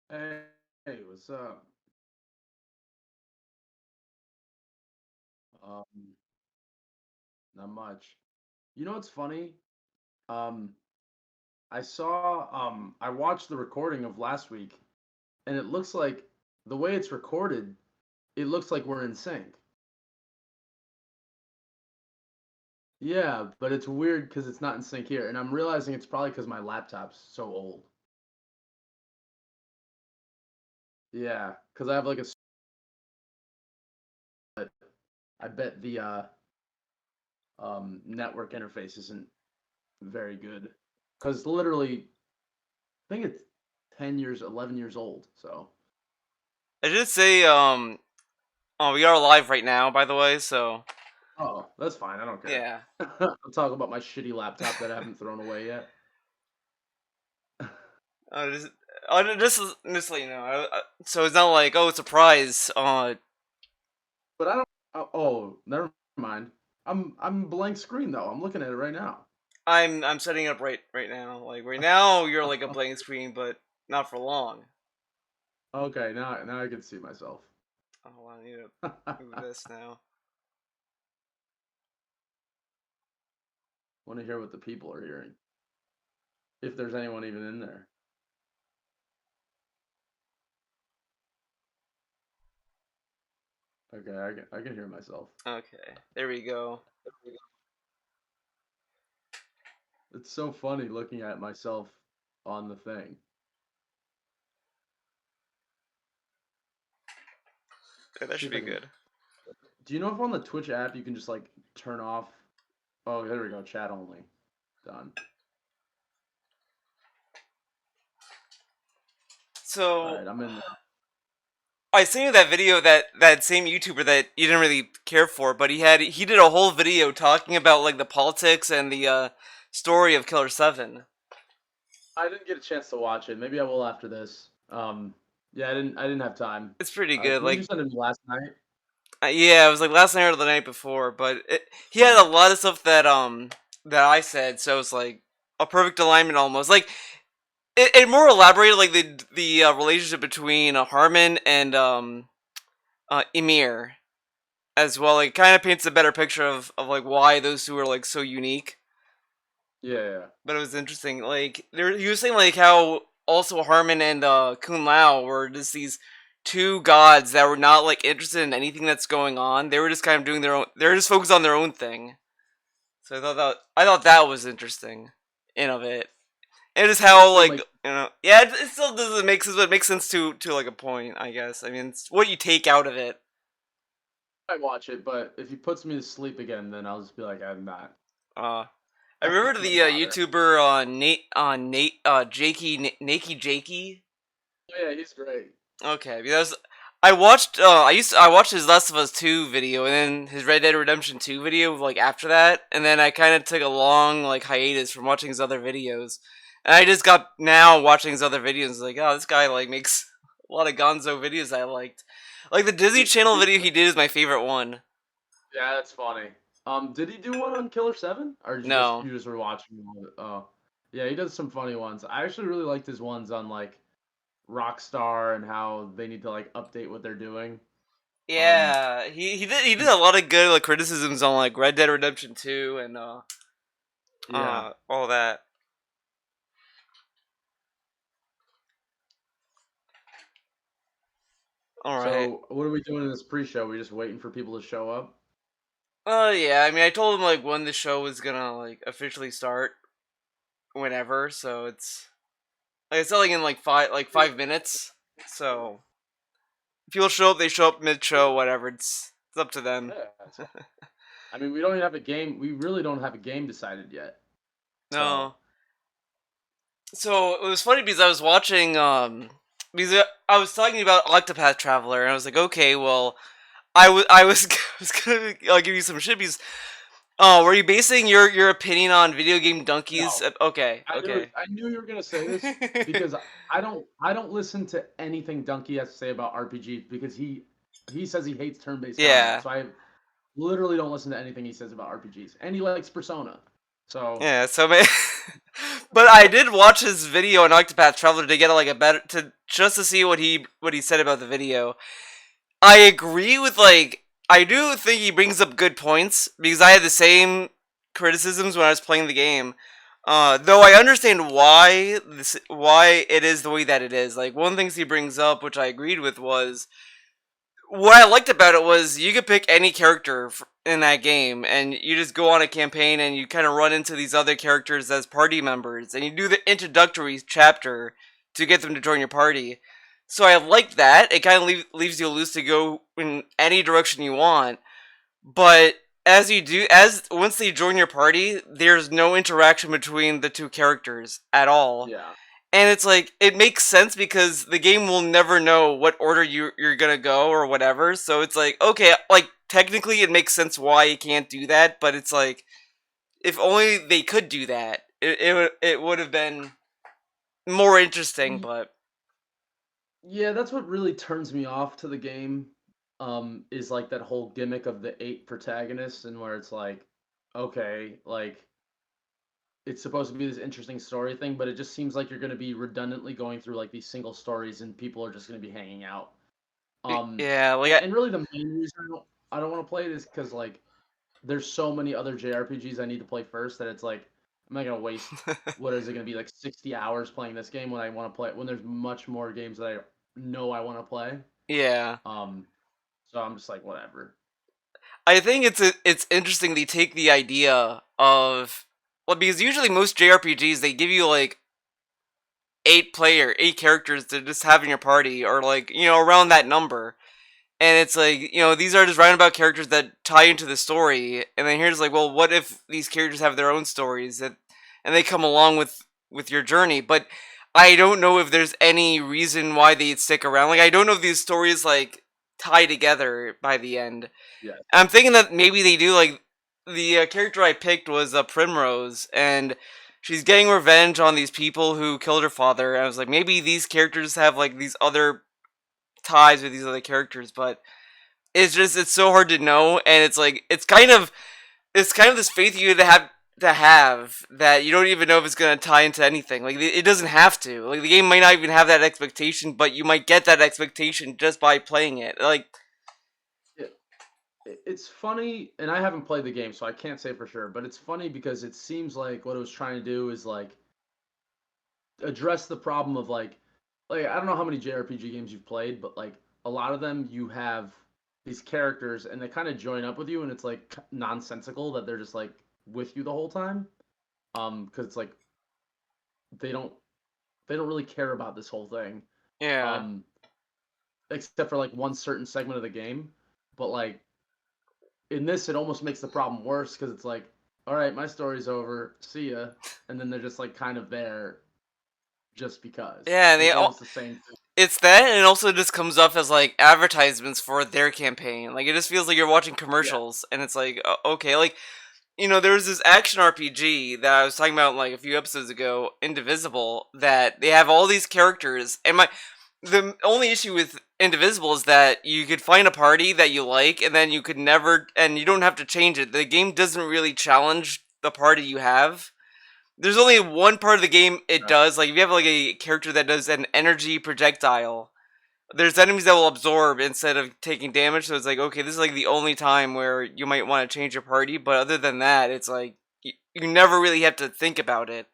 Hey, hey, what's up? Um, Not much. You know what's funny? Um, I watched the recording of last week, and it looks like the way it's recorded, it looks like we're in sync. Yeah, but it's weird because it's not in sync here, and I'm realizing it's probably because my laptop's so old. Yeah, because I have like I bet the network interface isn't very good. Because literally, I think it's 10 years, 11 years old, so. I should say, oh, we are live right now, by the way, so Oh, that's fine. I don't care. yeah. I'll talk about my shitty laptop that I haven't thrown away yet. Uh, just, just to let you know, so it's not like, oh, surprise. But I don't. Oh, never mind. I'm blank screen though. I'm looking at it right now. I'm setting up right now. Like right now, you're like a blank screen, but not for long. Okay, now I can see myself. Oh, I need to move this now. Want to hear what the people are hearing, if there's anyone even in there. Okay, I can hear myself. Okay, there we go. It's so funny looking at myself on the thing. Okay, that See should if I be can. good. Do you know if on the Twitch app you can just like turn off? Oh, there we go. Chat only. Done. All So right, I'm in. I seen you that video that same YouTuber that you didn't really care for, but he did a whole video talking about like the politics and the story of Killer 7. I didn't get a chance to watch it. Maybe I will after this. Yeah, I didn't have time. It's pretty good. Didn't you Like, send it me last night? yeah, it was like last night or the night before, but he had a lot of stuff that I said, so it's like a perfect alignment almost. Like it more elaborated like the relationship between Harmon and Emir as well. Like, kind of paints a better picture of like why those two are like so unique. Yeah, yeah. But it was interesting. Like he was saying like how also Harmon and Kun Lao were just these two gods that were not like interested in anything that's going on. They were just kind of doing their own. They were just focused on their own thing. So I thought that was interesting, in of it. And just how Still like make yeah, it still doesn't make sense, but it makes sense to like a point, I guess. I mean, it's what you take out of it. I watch it, but if he puts me to sleep again, then I'll just be like, I'm not. Uh, I I'm not remember gonna the bother. YouTuber Nate Jakey Nakey Jakey. Oh, yeah, he's great. Okay, because I watched his Last of Us 2 video and then his Red Dead Redemption 2 video like after that, and then I kind of took a long like hiatus from watching his other videos. And I just got now watching his other videos like, oh, this guy like makes a lot of Gonzo videos I liked. Like the Disney Channel video he did is my favorite one. Yeah, that's funny. Did he do one on Killer 7? Or did No. you just were watching one? Oh, yeah, he does some funny ones. I actually really liked his ones on like Rockstar and how they need to like update what they're doing. Um, Yeah, he did a lot of good like criticisms on like Red Dead Redemption 2 and yeah. all that. All right. So what are we doing in this pre-show? We just waiting for people to show up? Yeah, I mean, I told him like when the show was gonna like officially start, whenever. So it's not like in like 5 minutes. So if people show up, they show up mid show, whatever. It's up to them. Yeah, that's fine. I mean, we don't even have a game. We really don't have a game decided yet. So, No. So it was funny because I was watching because I was talking about Octopath Traveler and I was like, okay, well, I was gonna give you some shit because oh, were you basing your opinion on video game donkeys? no. Okay, okay. I knew you were gonna say this because I don't listen to anything Dunkey has to say about RPGs because he says he hates turn-based combat. Yeah, So I literally don't listen to anything he says about RPGs. And he likes Persona. So yeah. So, But I did watch his video on Octopath Traveler to get like a better to see what he said about the video. I agree with like I do think he brings up good points because I had the same criticisms when I was playing the game. Though I understand why it is the way that it is. Like one of the things he brings up, which I agreed with, was what I liked about it was you could pick any character in that game, and you just go on a campaign, and you kind of run into these other characters as party members, and you do the introductory chapter to get them to join your party. So I like that. It kind of leaves you loose to go in any direction you want. But as once they join your party, there's no interaction between the two characters at all. Yeah. And it's like, it makes sense because the game will never know what order you're gonna go or whatever. So it's like, okay, like, technically it makes sense why you can't do that, but it's like, if only they could do that, it would have been more interesting, but... Yeah, that's what really turns me off to the game, is like that whole gimmick of the 8 protagonists, and where it's like, okay, like it's supposed to be this interesting story thing, but it just seems like you're going to be redundantly going through like these single stories, and people are just going to be hanging out. Yeah, like and really the main reason I don't want to play it is because like there's so many other JRPGs I need to play first that it's like I'm not gonna waste what is it gonna be like 60 hours playing this game when I want to play it when there's much more games that I know I want to play. yeah. So I'm just like whatever. I think it's interesting they take the idea of, well, because usually most JRPGs they give you like 8 characters to just have in your party, or like, you know, around that number. And it's like, you know, these are just roundabout characters that tie into the story. And then here's like, well, what if these characters have their own stories and they come along with your journey? But I don't know if there's any reason why they'd stick around. Like, I don't know if these stories like tie together by the end. Yeah. I'm thinking that maybe they do. Like, the character I picked was Primrose, and she's getting revenge on these people who killed her father. And I was like, maybe these characters have like these other ties with these other characters, but it's so hard to know, and it's like it's kind of this faith you have that you don't even know if it's gonna tie into anything. Like, it doesn't have to. Like, the game might not even have that expectation, but you might get that expectation just by playing it. Like, it's funny, and I haven't played the game, so I can't say for sure, but it's funny because it seems like what it was trying to do is like address the problem of like I don't know how many JRPG games you've played, but like a lot of them you have these characters and they kind of join up with you, and it's like nonsensical that they're just like with you the whole time. Because it's like they don't really care about this whole thing. yeah. Except for like one certain segment of the game, but like in this, it almost makes the problem worse because it's like, all right, my story's over, see ya, and then they're just like kind of there just because. Yeah, and it's almost the same thing. It's that, and it also just comes off as like advertisements for their campaign. Like, it just feels like you're watching commercials, and it's like, okay, like, you know, there was this action RPG that I was talking about like a few episodes ago, Indivisible, that they have all these characters, and the only issue with Indivisible is that you could find a party that you like, and then you could never, and you don't have to change it. The game doesn't really challenge the party you have. There's only one part of the game it does. Like, if you have like a character that does an energy projectile, there's enemies that will absorb instead of taking damage. So it's like, okay, this is like the only time where you might want to change your party. But other than that, it's like you never really have to think about it.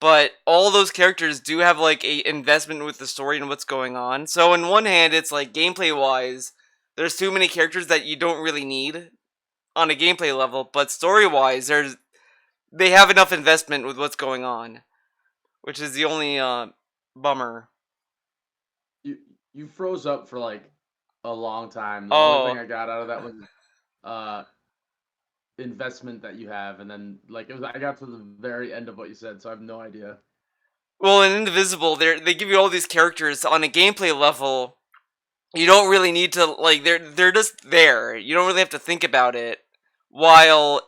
But all those characters do have like a investment with the story and what's going on. So on one hand, it's like gameplay wise, there's too many characters that you don't really need on a gameplay level. But story wise, they have enough investment with what's going on, which is the only bummer. You froze up for like a long time. The only thing I got out of that was investment that you have, and then like I got to the very end of what you said, so I have no idea. Well, in Indivisible, they give you all these characters on a gameplay level. You don't really need to like they're just there. You don't really have to think about it. While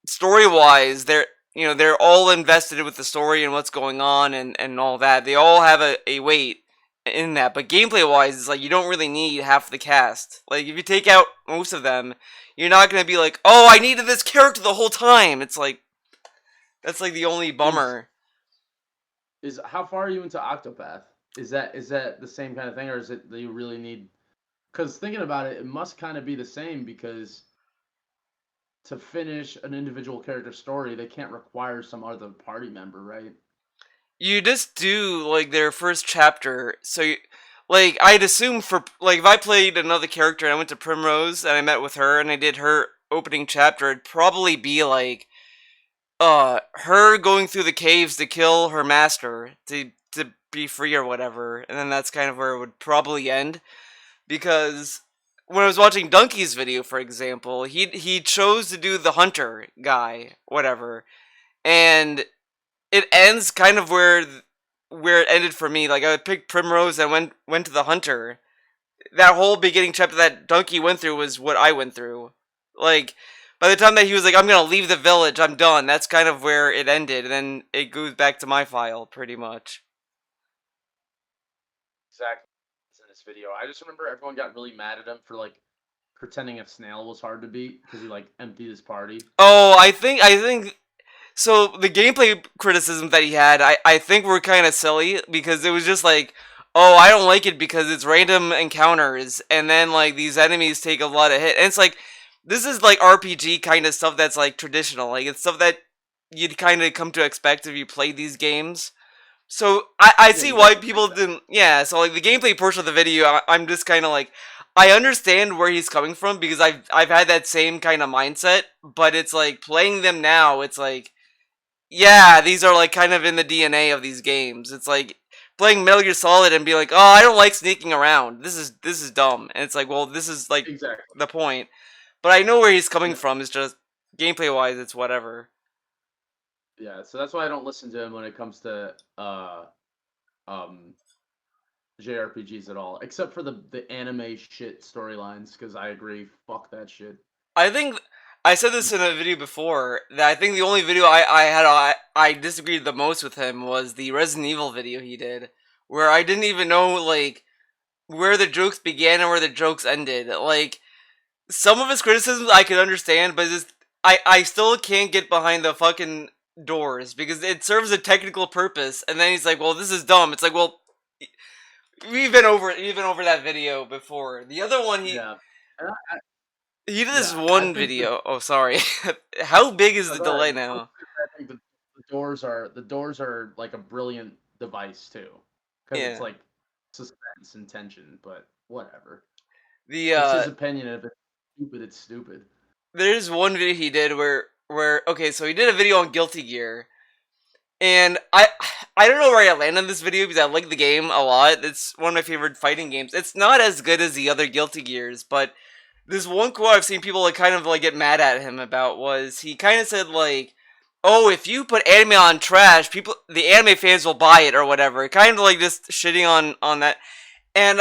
story wise, they're all invested with the story and what's going on and all that. They all have a weight in that. But gameplay wise, it's like you don't really need half the cast. Like, if you take out most of them, you're not gonna be like, oh, I needed this character the whole time. It's like that's like the only bummer. Is how far are you into Octopath? Is that the same kind of thing, or is it that you really need? Because thinking about it, it must kind of be the same because to finish an individual character story, they can't require some other party member, right? You just do like their first chapter. So, like, I'd assume for like if I played another character and I went to Primrose and I met with her and I did her opening chapter, it'd probably be like her going through the caves to kill her master to be free or whatever, and then that's kind of where it would probably end. Because when I was watching Donkey's video, for example, he chose to do the hunter guy, whatever, and it ends kind of where it ended for me. Like I picked Primrose and went to the hunter. That whole beginning chapter that Donkey went through was what I went through. Like by the time that he was like, "I'm gonna leave the village, I'm done," that's kind of where it ended, and then it goes back to my file pretty much. Exactly. In this video, I just remember everyone got really mad at him for like pretending a snail was hard to beat because he like emptied his party. Oh, I think so. The gameplay criticisms that he had, I think were kind of silly because it was just like, oh, I don't like it because it's random encounters, and then like these enemies take a lot of hit, and it's like this is like RPG kind of stuff that's like traditional, like it's stuff that you'd kind of come to expect if you played these games. So I Yeah, see you got why to expect people that. didn't. Yeah, so like the gameplay portion of the video, I'm just kind of like, I understand where he's coming from because I've had that same kind of mindset, but it's like playing them now, it's like, yeah, these are like kind of in the DNA of these games. It's like playing Metal Gear Solid and be like, oh, I don't like sneaking around. This is dumb, and it's like, well, this is like Exactly. the point. But I know where he's coming Yeah. from. It's just gameplay wise, it's whatever. Yeah. So that's why I don't listen to him when it comes to um JRPGs at all, except for the anime shit storylines. Because I agree, fuck that shit. I think I said this in a video before that I think the only video I disagreed the most with him was the Resident Evil video he did, where I didn't even know like where the jokes began and where the jokes ended. Like some of his criticisms I could understand, but just I still can't get behind the fucking doors because it serves a technical purpose. And then he's like, "Well, this is dumb." It's like, well, we've been over that video before. The other one Yeah. And he did this yeah, I one think the video. Oh, sorry. How big is the that's all right. delay I now? think the doors are like a brilliant device too, because it's Yeah. like suspense and tension. But whatever. The It's his opinion. If it's stupid, it's stupid. there's one video he did where okay, so he did a video on Guilty Gear. And I don't know where I land on this video because I like the game a lot. It's one of my favorite fighting games. It's not as good as the other Guilty Gears, but this one quote I've seen people like kind of like get mad at him about was he kind of said like, "Oh, if you put anime on trash, people the anime fans will buy it or whatever." Kind of like just shitting on that. And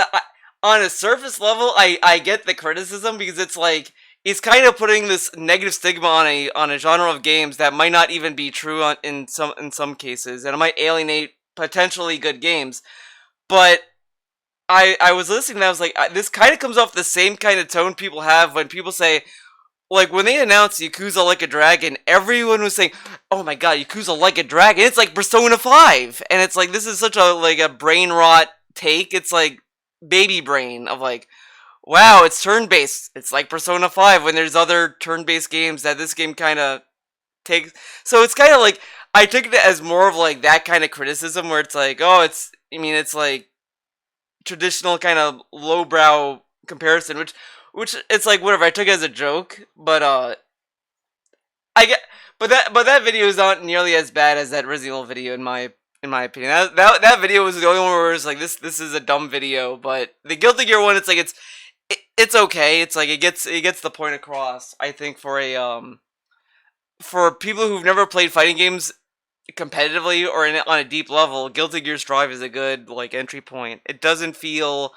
on a surface level, I get the criticism because it's like he's kind of putting this negative stigma on a genre of games that might not even be true in some cases, and it might alienate potentially good games. But I was listening and I was like, this kind of comes off the same kind of tone people have when people say, like when they announced Yakuza Like a Dragon, everyone was saying, "Oh my god, Yakuza Like a Dragon!" It's like Persona 5, and it's like this is such a like a brain rot take. It's like baby brain of like, wow, it's turn based. It's like Persona 5 when there's other turn based games that this game kind of takes. So it's kind of like I took it as more of like that kind of criticism where it's like, oh, I mean, it's like traditional kind of lowbrow comparison, which it's like whatever. I took it as a joke, but I get, but that video is not nearly as bad as that Resident Evil video in my opinion. That video was the only one where it's like this is a dumb video, but the Guilty Gear one, it's like it's okay. It's like it gets the point across. I think for a for people who've never played fighting games competitively or on a deep level, Guilty Gear Strive is a good like entry point. It doesn't feel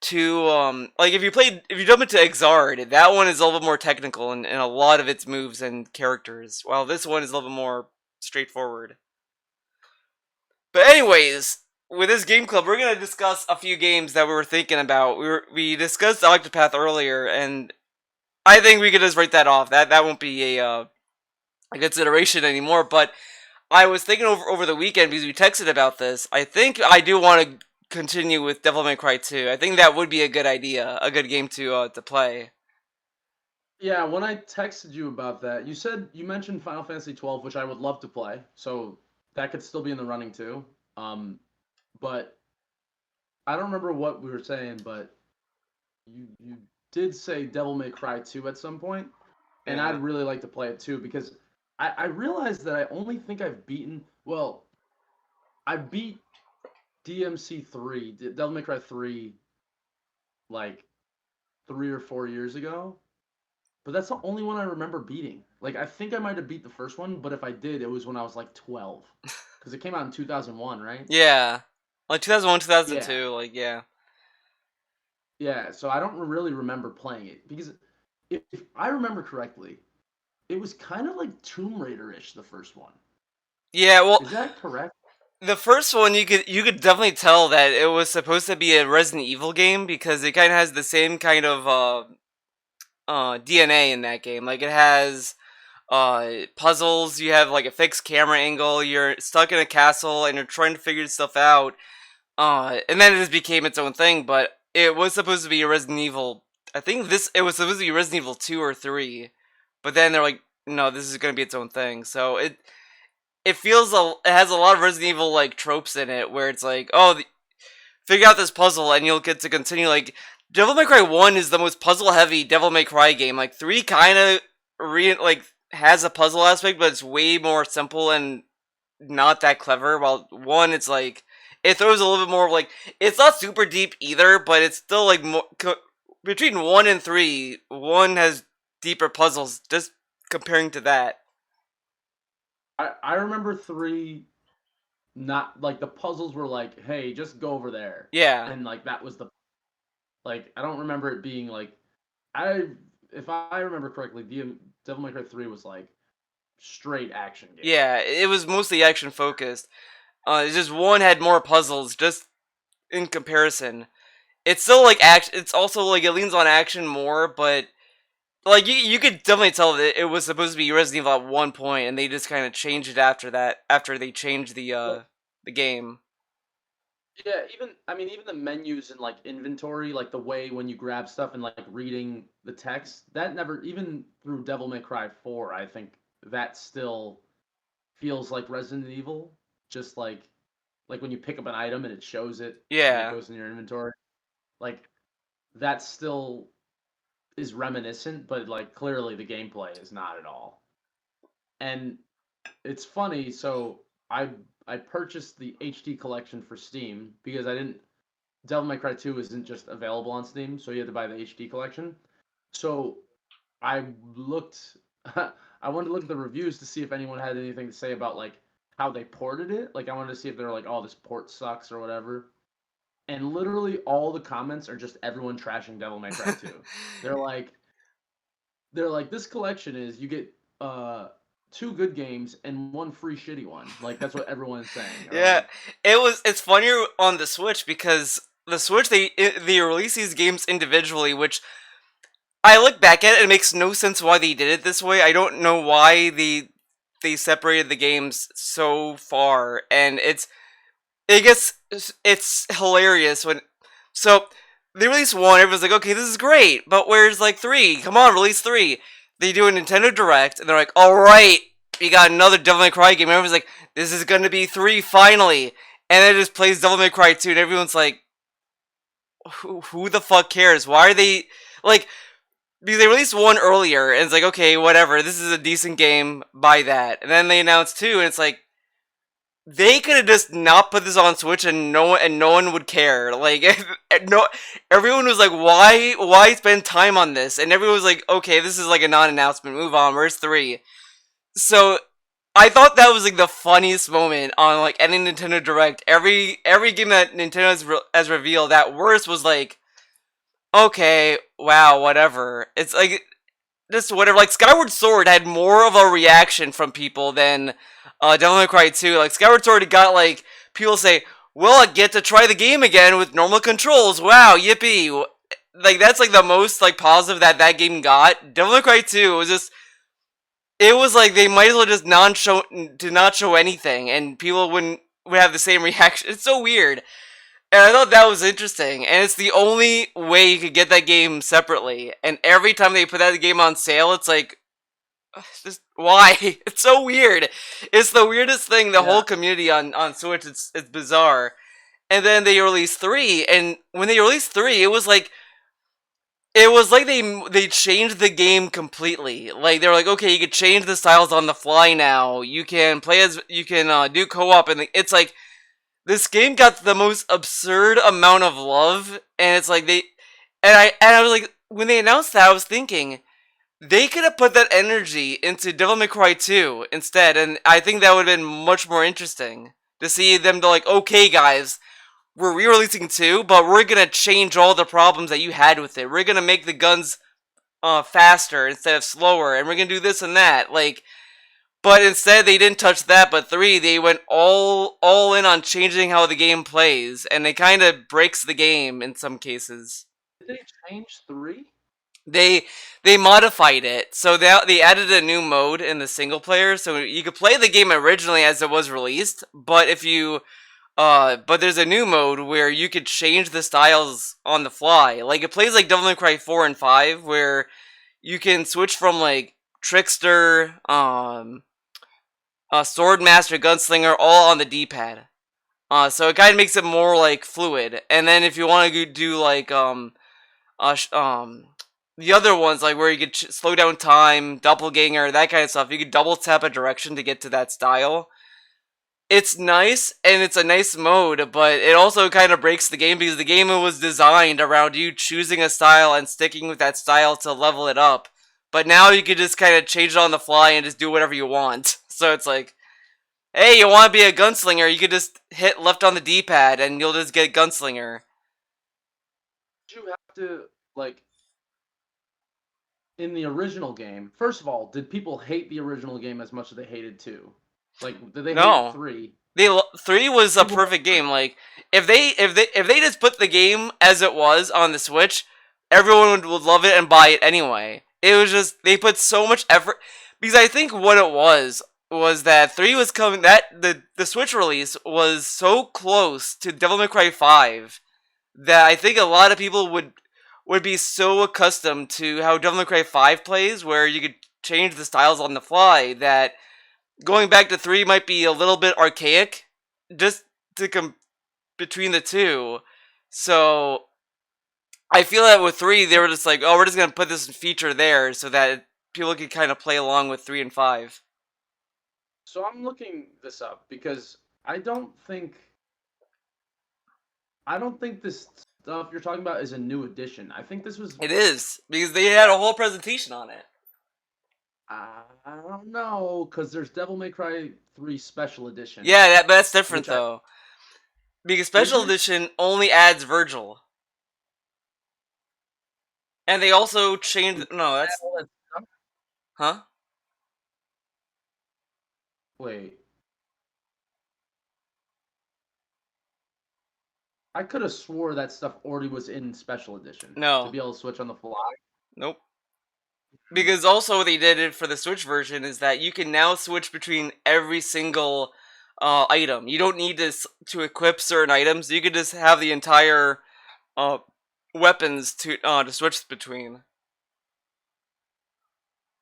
too like if you jump into Exard, that one is a little bit more technical in a lot of its moves and characters, while this one is a little bit more straightforward. But anyways, with this game club, we're gonna discuss a few games that we were thinking about. We discussed Octopath earlier, and I think we could just write that off. That won't be a consideration anymore. But I was thinking over the weekend because we texted about this. I think I do want to continue with Devil May Cry 2. I think that would be a good idea, a good game to play. Yeah, when I texted you about that, you mentioned Final Fantasy 12, which I would love to play. So that could still be in the running too. But I don't remember what we were saying, but you did say Devil May Cry 2 at some point, and Yeah. I'd really like to play it too because I realized that I only think I've beaten. Well, I beat DMC 3, Devil May Cry 3, like 3 or 4 years ago. But that's the only one I remember beating. Like, I think I might have beat the first one, but if I did, it was when I was like 12. Because it came out in 2001, right? Yeah. Like 2001, Yeah. 2002, like, yeah. Yeah, so I don't really remember playing it. Because if I remember correctly, it was kind of like Tomb Raider-ish, the first one. Yeah, well, Is that correct? the first one you could definitely tell that it was supposed to be a Resident Evil game because it kind of has the same kind of DNA in that game. Like it has puzzles, you have like a fixed camera angle, you're stuck in a castle and you're trying to figure stuff out. And then it just became its own thing, but it was supposed to be a Resident Evil. I think it was supposed to be Resident Evil 2 or 3. But then they're like, no, this is going to be its own thing. So it has a lot of Resident Evil like tropes in it where it's like, oh, figure out this puzzle and you'll get to continue. Like Devil May Cry 1 is the most puzzle heavy Devil May Cry game. Like 3 kind of like has a puzzle aspect, but it's way more simple and not that clever. While 1 it's like it throws a little bit more like it's not super deep either, but it's still like between 1 and 3, 1 has deeper puzzles just comparing to that. I remember 3 not like the puzzles were like, hey, just go over there. Yeah. And like that was the like I don't remember it being like I if I remember correctly, Devil May Cry 3 was like straight action game. Yeah, it was mostly action focused. It's just 1 had more puzzles, just in comparison. It's still like action. It's also like it leans on action more, but like you could definitely tell that it was supposed to be Resident Evil at one point, and they just kind of changed it after that. After they changed Well, the game. yeah, even the menus and like inventory, like the way when you grab stuff and like reading the text, that never even through Devil May Cry 4, I think that still feels like Resident Evil, just like when you pick up an item and it shows it and it Yeah, goes in your inventory. Like that still is reminiscent, but like clearly the gameplay is not at all. And it's funny, so I purchased the HD collection for Steam because I didn't Devil May Cry 2 isn't just available on Steam, so you had to buy the HD collection. So I looked I wanted to look at the reviews to see if anyone had anything to say about like how they ported it. Like I wanted to see if they were like, "Oh, this port sucks" or whatever. And literally all the comments are just everyone trashing Devil May Cry 2. They're like they're like this collection is you get two good games and one free shitty one. Like that's what everyone's saying. Or yeah. like It's funnier on the Switch because the Switch they release these games individually, which I look back at it, it makes no sense why they did it this way. I don't know why they separated the games so far, and it gets it's hilarious when so they release 1, everyone's like, okay, this is great, but where's like 3? Come on, release 3. They do a Nintendo Direct, and they're like, all right, we got another Devil May Cry game. And everyone's like, this is gonna be 3 finally, and then it just plays Devil May Cry 2, and everyone's like, who the fuck cares? Why are they like? Because they released 1 earlier, and it's like, okay, whatever, this is a decent game, buy that. And then they announced 2, and it's like, they could have just not put this on Switch, and no one would care. Like, no, everyone was like, why spend time on this? And everyone was like, okay, this is like a non-announcement, move on, where's 3? So, I thought that was like the funniest moment on like any Nintendo Direct. Every game that Nintendo has revealed, that worst was like, okay, wow, whatever. It's like just whatever. Like Skyward Sword had more of a reaction from people than Devil May Cry 2. Like Skyward Sword got like people say, "Well, I get to try the game again with normal controls. Wow, yippee!" Like that's like the most like positive that game got. Devil May Cry 2 was just it was like they might as well just not show anything, and people would have the same reaction. It's so weird. And I thought that was interesting, and it's the only way you could get that game separately. And every time they put that game on sale, it's like, just why? It's so weird. It's the weirdest thing. The Yeah. whole community on Switch, it's bizarre. And then they released 3, and when they released 3, it was like they changed the game completely. Like they were like, okay, you can change the styles on the fly now. You can do co-op, and it's like this game got the most absurd amount of love, and it's like I was like, when they announced that, I was thinking they could have put that energy into Devil May Cry 2 instead, and I think that would have been much more interesting to see them to like, okay, guys, we're re-releasing 2, but we're gonna change all the problems that you had with it. We're gonna make the guns faster instead of slower, and we're gonna do this and that. Like, but instead they didn't touch that. But 3, they went all in on changing how the game plays, and it kind of breaks the game in some cases. Did they change 3? They they modified it, so they added a new mode in the single player, so you could play the game originally as it was released. But if you but there's a new mode where you could change the styles on the fly. Like it plays like Devil May Cry 4 and 5, where you can switch from like Trickster, Swordmaster, Gunslinger, all on the D-pad. So it kind of makes it more like fluid. And then if you want to do like uh, sh- um, the other ones, like where you could slow down time, doppelganger, that kind of stuff, you could double tap a direction to get to that style. It's nice, and it's a nice mode, but it also kind of breaks the game because the game was designed around you choosing a style and sticking with that style to level it up. But now you can just kind of change it on the fly and just do whatever you want. So it's like, hey, you want to be a gunslinger, you could just hit left on the D-pad and you'll just get gunslinger. Did you have to like in the original game? First of all, did people hate the original game as much as they hated 2? Like, did they hate No. 3? 3 was a People, perfect game. Like if they just put the game as it was on the Switch, everyone would love it and buy it anyway. It was just they put so much effort because I think what it was that 3 was coming that the Switch release was so close to Devil May Cry 5 that I think a lot of people would be so accustomed to how Devil May Cry 5 plays where you could change the styles on the fly that going back to 3 might be a little bit archaic just to between the two. So I feel that with 3 they were just like, oh, we're just gonna put this feature there so that people can kind of play along with 3 and 5. so I'm looking this up because I don't think this stuff you're talking about is a new edition. I think this was It is because they had a whole presentation on it. I don't know because there's Devil May Cry 3 Special Edition, Yeah, but that's different which I though because is special it? edition only adds Virgil, and they also changed. No, Add that's all that stuff? huh? Wait, I could have swore that stuff already was in Special Edition to No, be able to switch on the fly. nope. Because also what they did it for the Switch version is that you can now switch between every single item. You don't need to equip certain items. You could just have the entire uh, weapons to switch between.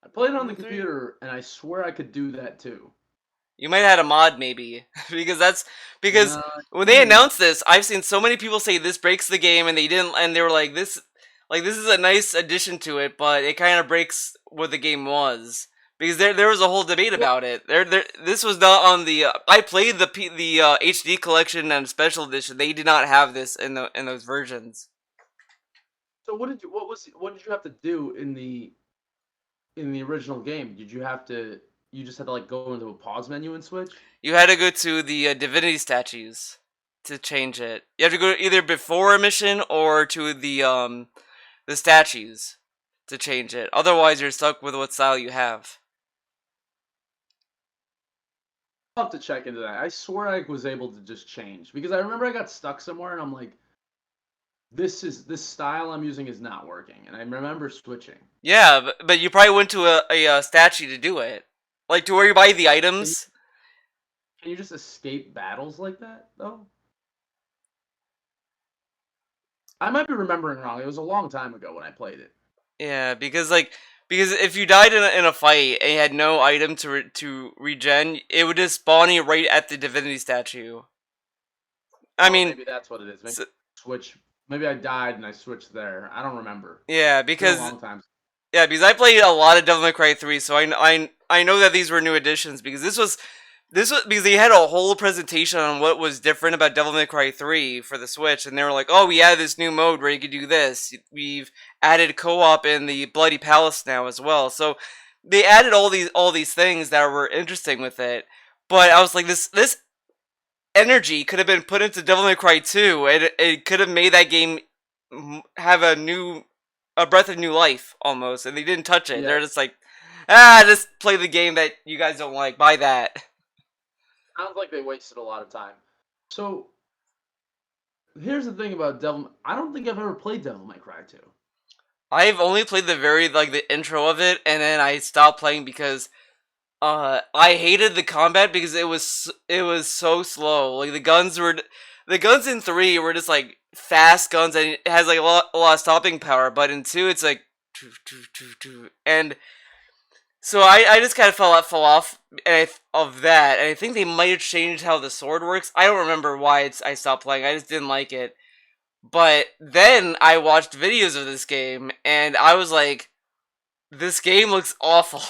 I played it on the There computer and I swear I could do that too. You might have had a mod maybe because No, when they hmm. announced this, I've seen so many people say this breaks the game, and they didn't, and they were like this is a nice addition to it, but it kind of breaks what the game was because there was a whole debate What? about it. This was not on the. I played the HD collection and special edition. They did not have this in those versions. So what did you have to do in the original game? You just had to like go into a pause menu and switch? You had to go to the divinity statues to change it. You have to go either before a mission or to the statues to change it. Otherwise, you're stuck with what style you have. I'll have to check into that. I swear I was able to just change because I remember I got stuck somewhere and I'm like, this style I'm using is not working, and I remember switching. Yeah, but you probably went to a statue to do it. Like to where you buy the Can you, items. can you just escape battles like that though? I might be remembering wrong. It was a long time ago when I played it. Yeah, because if you died in a fight and you had no item to regen, it would just spawn you right at the divinity statue. I Oh, mean, maybe that's what it is. Maybe s switch. Maybe I died and I switched there. I don't remember. yeah, It's been a because long time. I played a lot of Devil May Cry 3, so I know that these were new additions because this was because they had a whole presentation on what was different about Devil May Cry 3 for the Switch, and they were like, "Oh, we added this new mode where you could do this. We've added co-op in the Bloody Palace now as well." So they added all these things that were interesting with it. But I was like, this energy could have been put into Devil May Cry 2, and it could have made that game have a breath of new life almost, and they didn't touch it. Yeah, They're just like, ah, just play the game that you guys don't like. Buy that. sounds like they wasted a lot of time. So here's the thing about Devil. I don't think I've ever played Devil May Cry 2. I've only played the intro of it, and then I stopped playing because I hated the combat because it was so slow. Like the guns in 3 were just like fast guns, and it has like a lot of stopping power. But in 2, it's like and so I just kind of fell off of that, and I think they might have changed how the sword works. I don't remember why I stopped playing. I just didn't like it. But then I watched videos of this game, and I was like, this game looks awful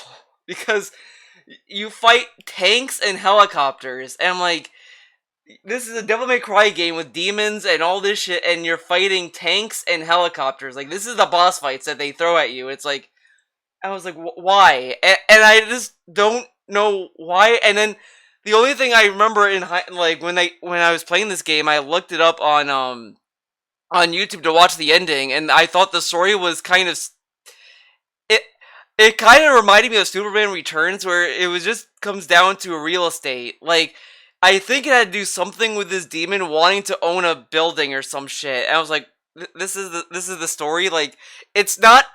because you fight tanks and helicopters, and I'm like, this is a Devil May Cry game with demons and all this shit, and you're fighting tanks and helicopters. Like, this is the boss fights that they throw at you. It's like, I was like, why? And I just don't know why. And then the only thing I remember like when I was playing this game, I looked it up on YouTube to watch the ending, and I thought the story was it. It kind of reminded me of Superman Returns, where it was just comes down to a real estate. Like, I think it had to do something with this demon wanting to own a building or some shit. And I was like, this is the story. Like, it's not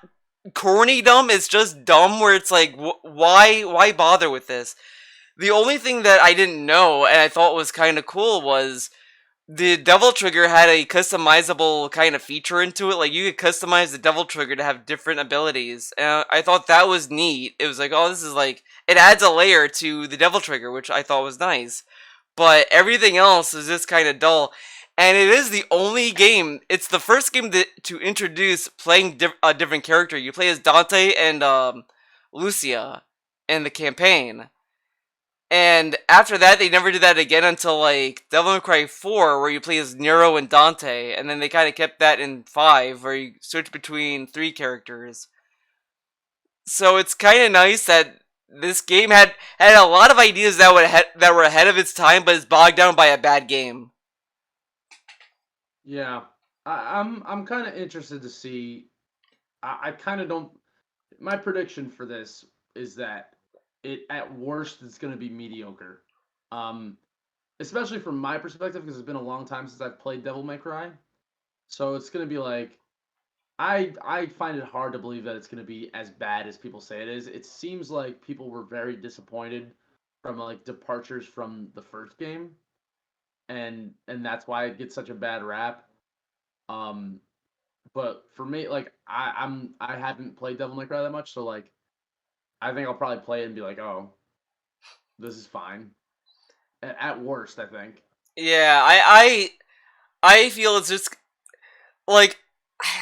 corny dumb. It's just dumb. Where it's like, why bother with this? The only thing that I didn't know and I thought was kind of cool was the Devil Trigger had a customizable kind of feature into it. Like, you could customize the Devil Trigger to have different abilities. And I thought that was neat. It was like, oh, this is like, it adds a layer to the Devil Trigger, which I thought was nice. But everything else is just kind of dull. And it is the only game, it's the first game to introduce playing a different character. You play as Dante and Lucia in the campaign. And after that, they never did that again until like Devil May Cry 4, where you play as Nero and Dante, and then they kind of kept that in 5, where you switch between 3 characters. So it's kind of nice that this game had a lot of ideas that were ahead of its time, but is bogged down by a bad game. Yeah, I'm kind of interested to see. I kind of don't. My prediction for this is that it at worst it's going to be mediocre. Um, Especially from my perspective because it's been a long time since I've played Devil May Cry. So it's going to be like I find it hard to believe that it's going to be as bad as people say it is. It seems like people were very disappointed from like departures from the first game, and that's why it gets such a bad rap. Um, but for me, like I haven't played Devil May Cry that much, so like I think I'll probably play it and be like, oh, this is fine. At worst, I think. Yeah, I feel it's just like,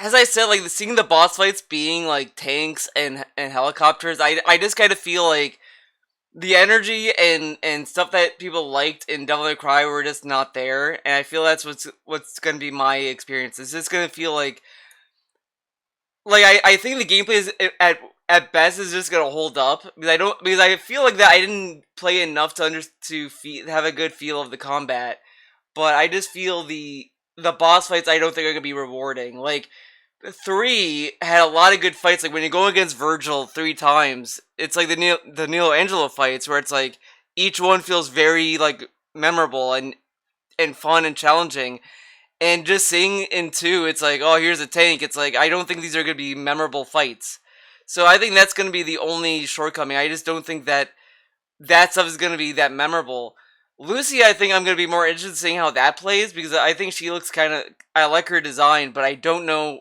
as I said, like seeing the boss fights being like tanks and helicopters. I just kind of feel like the energy and stuff that people liked in Devil May Cry were just not there, and I feel that's what's gonna be my experience. It's just gonna feel like I think the gameplay is at best is just gonna hold up because I feel like that I didn't play enough to have a good feel of the combat, but I just feel the boss fights I don't think are gonna be rewarding. Like, 3 had a lot of good fights. Like when you go against Virgil 3 times, it's like the Neo Angelo fights where it's like each one feels very like memorable and fun and challenging. And just seeing in 2, it's like, oh, here's a tank. It's like I don't think these are gonna be memorable fights. So I think that's gonna be the only shortcoming. I just don't think that that stuff is going to be that memorable. Lucy, I think I'm going to be more interested in seeing how that plays because I think she looks kind of. I like her design, but I don't know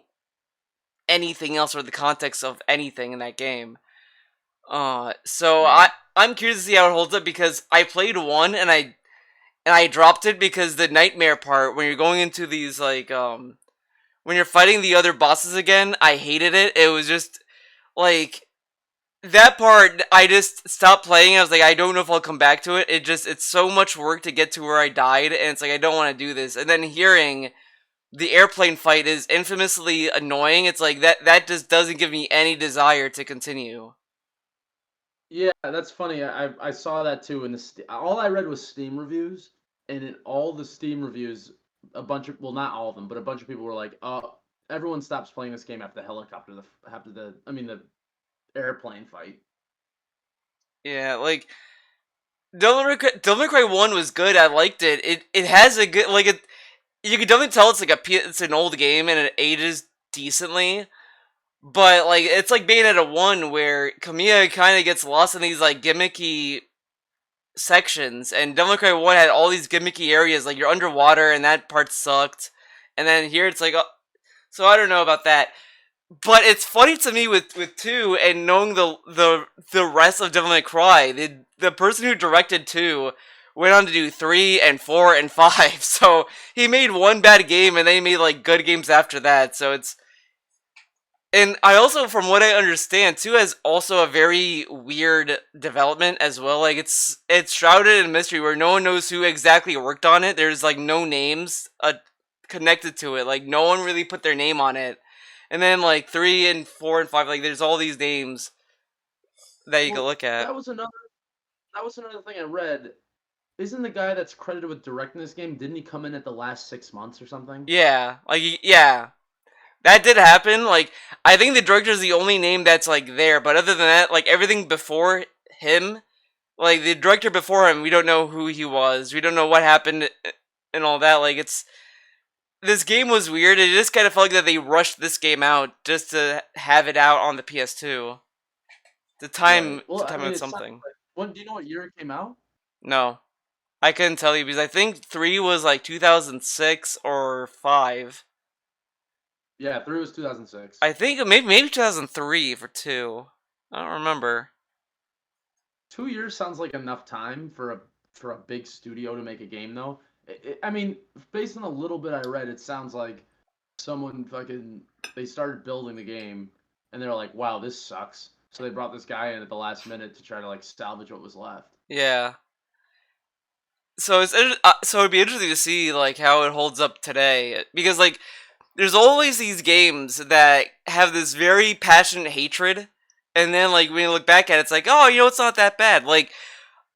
anything else or the context of anything in that game. So Yeah. I'm curious to see how it holds up because I played one and I dropped it because the nightmare part when you're going into these when you're fighting the other bosses again, I hated it. It was just like that part I just stopped playing. I was like, I don't know if I'll come back to it. It's so much work to get to where I died, and it's like I don't want to do this. And then hearing the airplane fight is infamously annoying. It's like that just doesn't give me any desire to continue. Yeah, that's funny. I saw that too in all I read was Steam reviews, and in all the Steam reviews, a bunch of well, not all of them, but a bunch of people were like, everyone stops playing this game after the helicopter, after the I mean the airplane fight." Yeah, like Devil May Cry 1 was good. I liked it. It has a good like it. You can definitely tell it's an old game and it ages decently. But like it's like Bayonetta 1 where Kamiya kind of gets lost in these like gimmicky sections, and Devil May Cry 1 had all these gimmicky areas like you're underwater and that part sucked. And then here it's like so I don't know about that. But it's funny to me with 2 and knowing the rest of Devil May Cry, the person who directed 2 went on to do 3 and 4 and 5. So he made one bad game and they made like good games after that. So it's and I also, from what I understand, 2 has also a very weird development as well. Like it's shrouded in mystery where no one knows who exactly worked on it. There's like no names connected to it. Like no one really put their name on it. And then like 3 and 4 and 5, like there's all these names that you can Well, look at. that was another thing I read. Isn't the guy that's credited with directing this game? Didn't he come in at the last 6 months or something? Yeah, like yeah, that did happen. Like I think the director is the only name that's like there, but other than that, like everything before him, like the director before him, we don't know who he was. We don't know what happened and all that. Like it's this game was weird. It just kind of felt like that they rushed this game out just to have it out on the PS2. Right. To Well, I time mean, out it sounds something. like. When do you know what year it came out? No, I couldn't tell you because I think 3 was like 2006 or 5. Yeah, 3 was 2006. I think maybe 2003 for 2. I don't remember. 2 years sounds like enough time for a big studio to make a game, though. I mean, based on a little bit I read, it sounds like someone fucking they started building the game and they're like, "Wow, this sucks." So they brought this guy in at the last minute to try to like salvage what was left. Yeah. So it'd be interesting to see like how it holds up today because like there's always these games that have this very passionate hatred, and then like when you look back at it, it's like, oh, it's not that bad. Like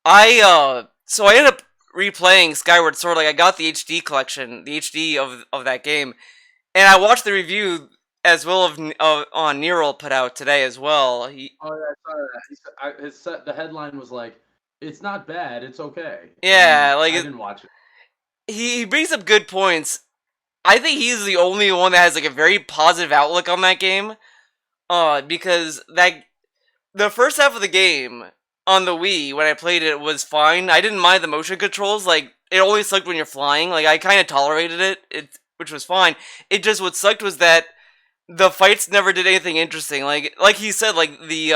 so I ended up replaying Skyward Sword. Like I got the HD collection, the HD of that game, and I watched the review as well on Neural put out today as well. Oh yeah, I saw that. The headline was like, "It's not bad, it's okay," and Yeah, like I didn't watch it. he brings up good points. I think he's the only one that has like a very positive outlook on that game. Because the first half of the game on the Wii when I played it was fine. I didn't mind the motion controls. Like it only sucked when you're flying. Like I kind of tolerated which was fine. It just what sucked was that the fights never did anything interesting. Like he said, like the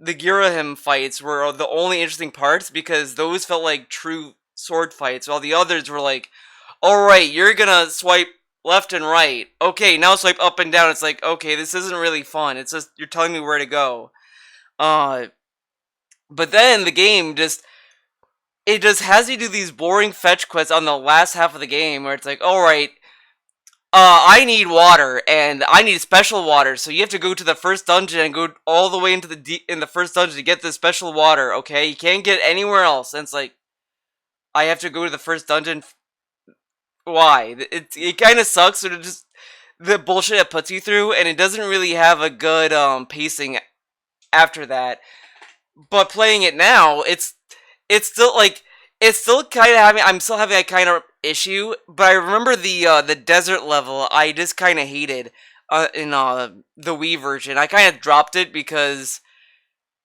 Girahim fights were the only interesting parts because those felt like true sword fights, while the others were like, all right, you're gonna swipe left and right. Okay, now swipe up and down. It's like, okay, this isn't really fun. It's just you're telling me where to go. Uh, but then the game it just has you do these boring fetch quests on the last half of the game where it's like, all right, I need water and I need special water, so you have to go to the first dungeon and go all the way into in the first dungeon to get the special water. Okay, you can't get anywhere else. And it's like I have to go to the first dungeon. Why? It kind of sucks. So it just the bullshit it puts you through, and it doesn't really have a good pacing after that. But playing it now, it's still like it's still kind of having. I'm still having that kind of issue. But I remember the desert level. I just kind of hated in the Wii version. I kind of dropped it because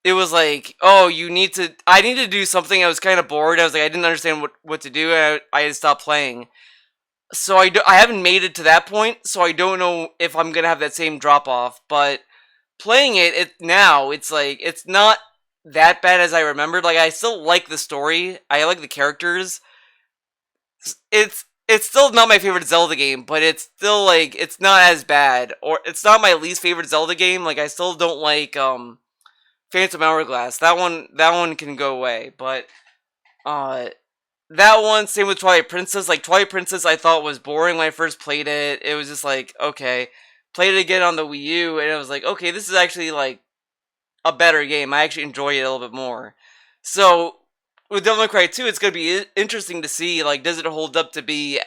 it was like, oh, I need to do something. I was kind of bored. I was like, I didn't understand what to do, and I had stopped playing. So I haven't made it to that point, so I don't know if I'm gonna have that same drop off. But playing it now, it's like it's not that bad as I remembered. Like I still like the story. I like the characters. It's still not my favorite Zelda game, but it's still like it's not as bad, or it's not my least favorite Zelda game. Like I still don't like Phantom Hourglass. That one can go away, but uh that one, same with Twilight Princess. Like Twilight Princess, I thought was boring when I first played it. It was just like, okay. Played it again on the Wii U, and it was like, okay, this is actually like a better game. I actually enjoy it a little bit more. So with Devil May Cry 2, it's gonna be interesting to see, like, does it hold up to be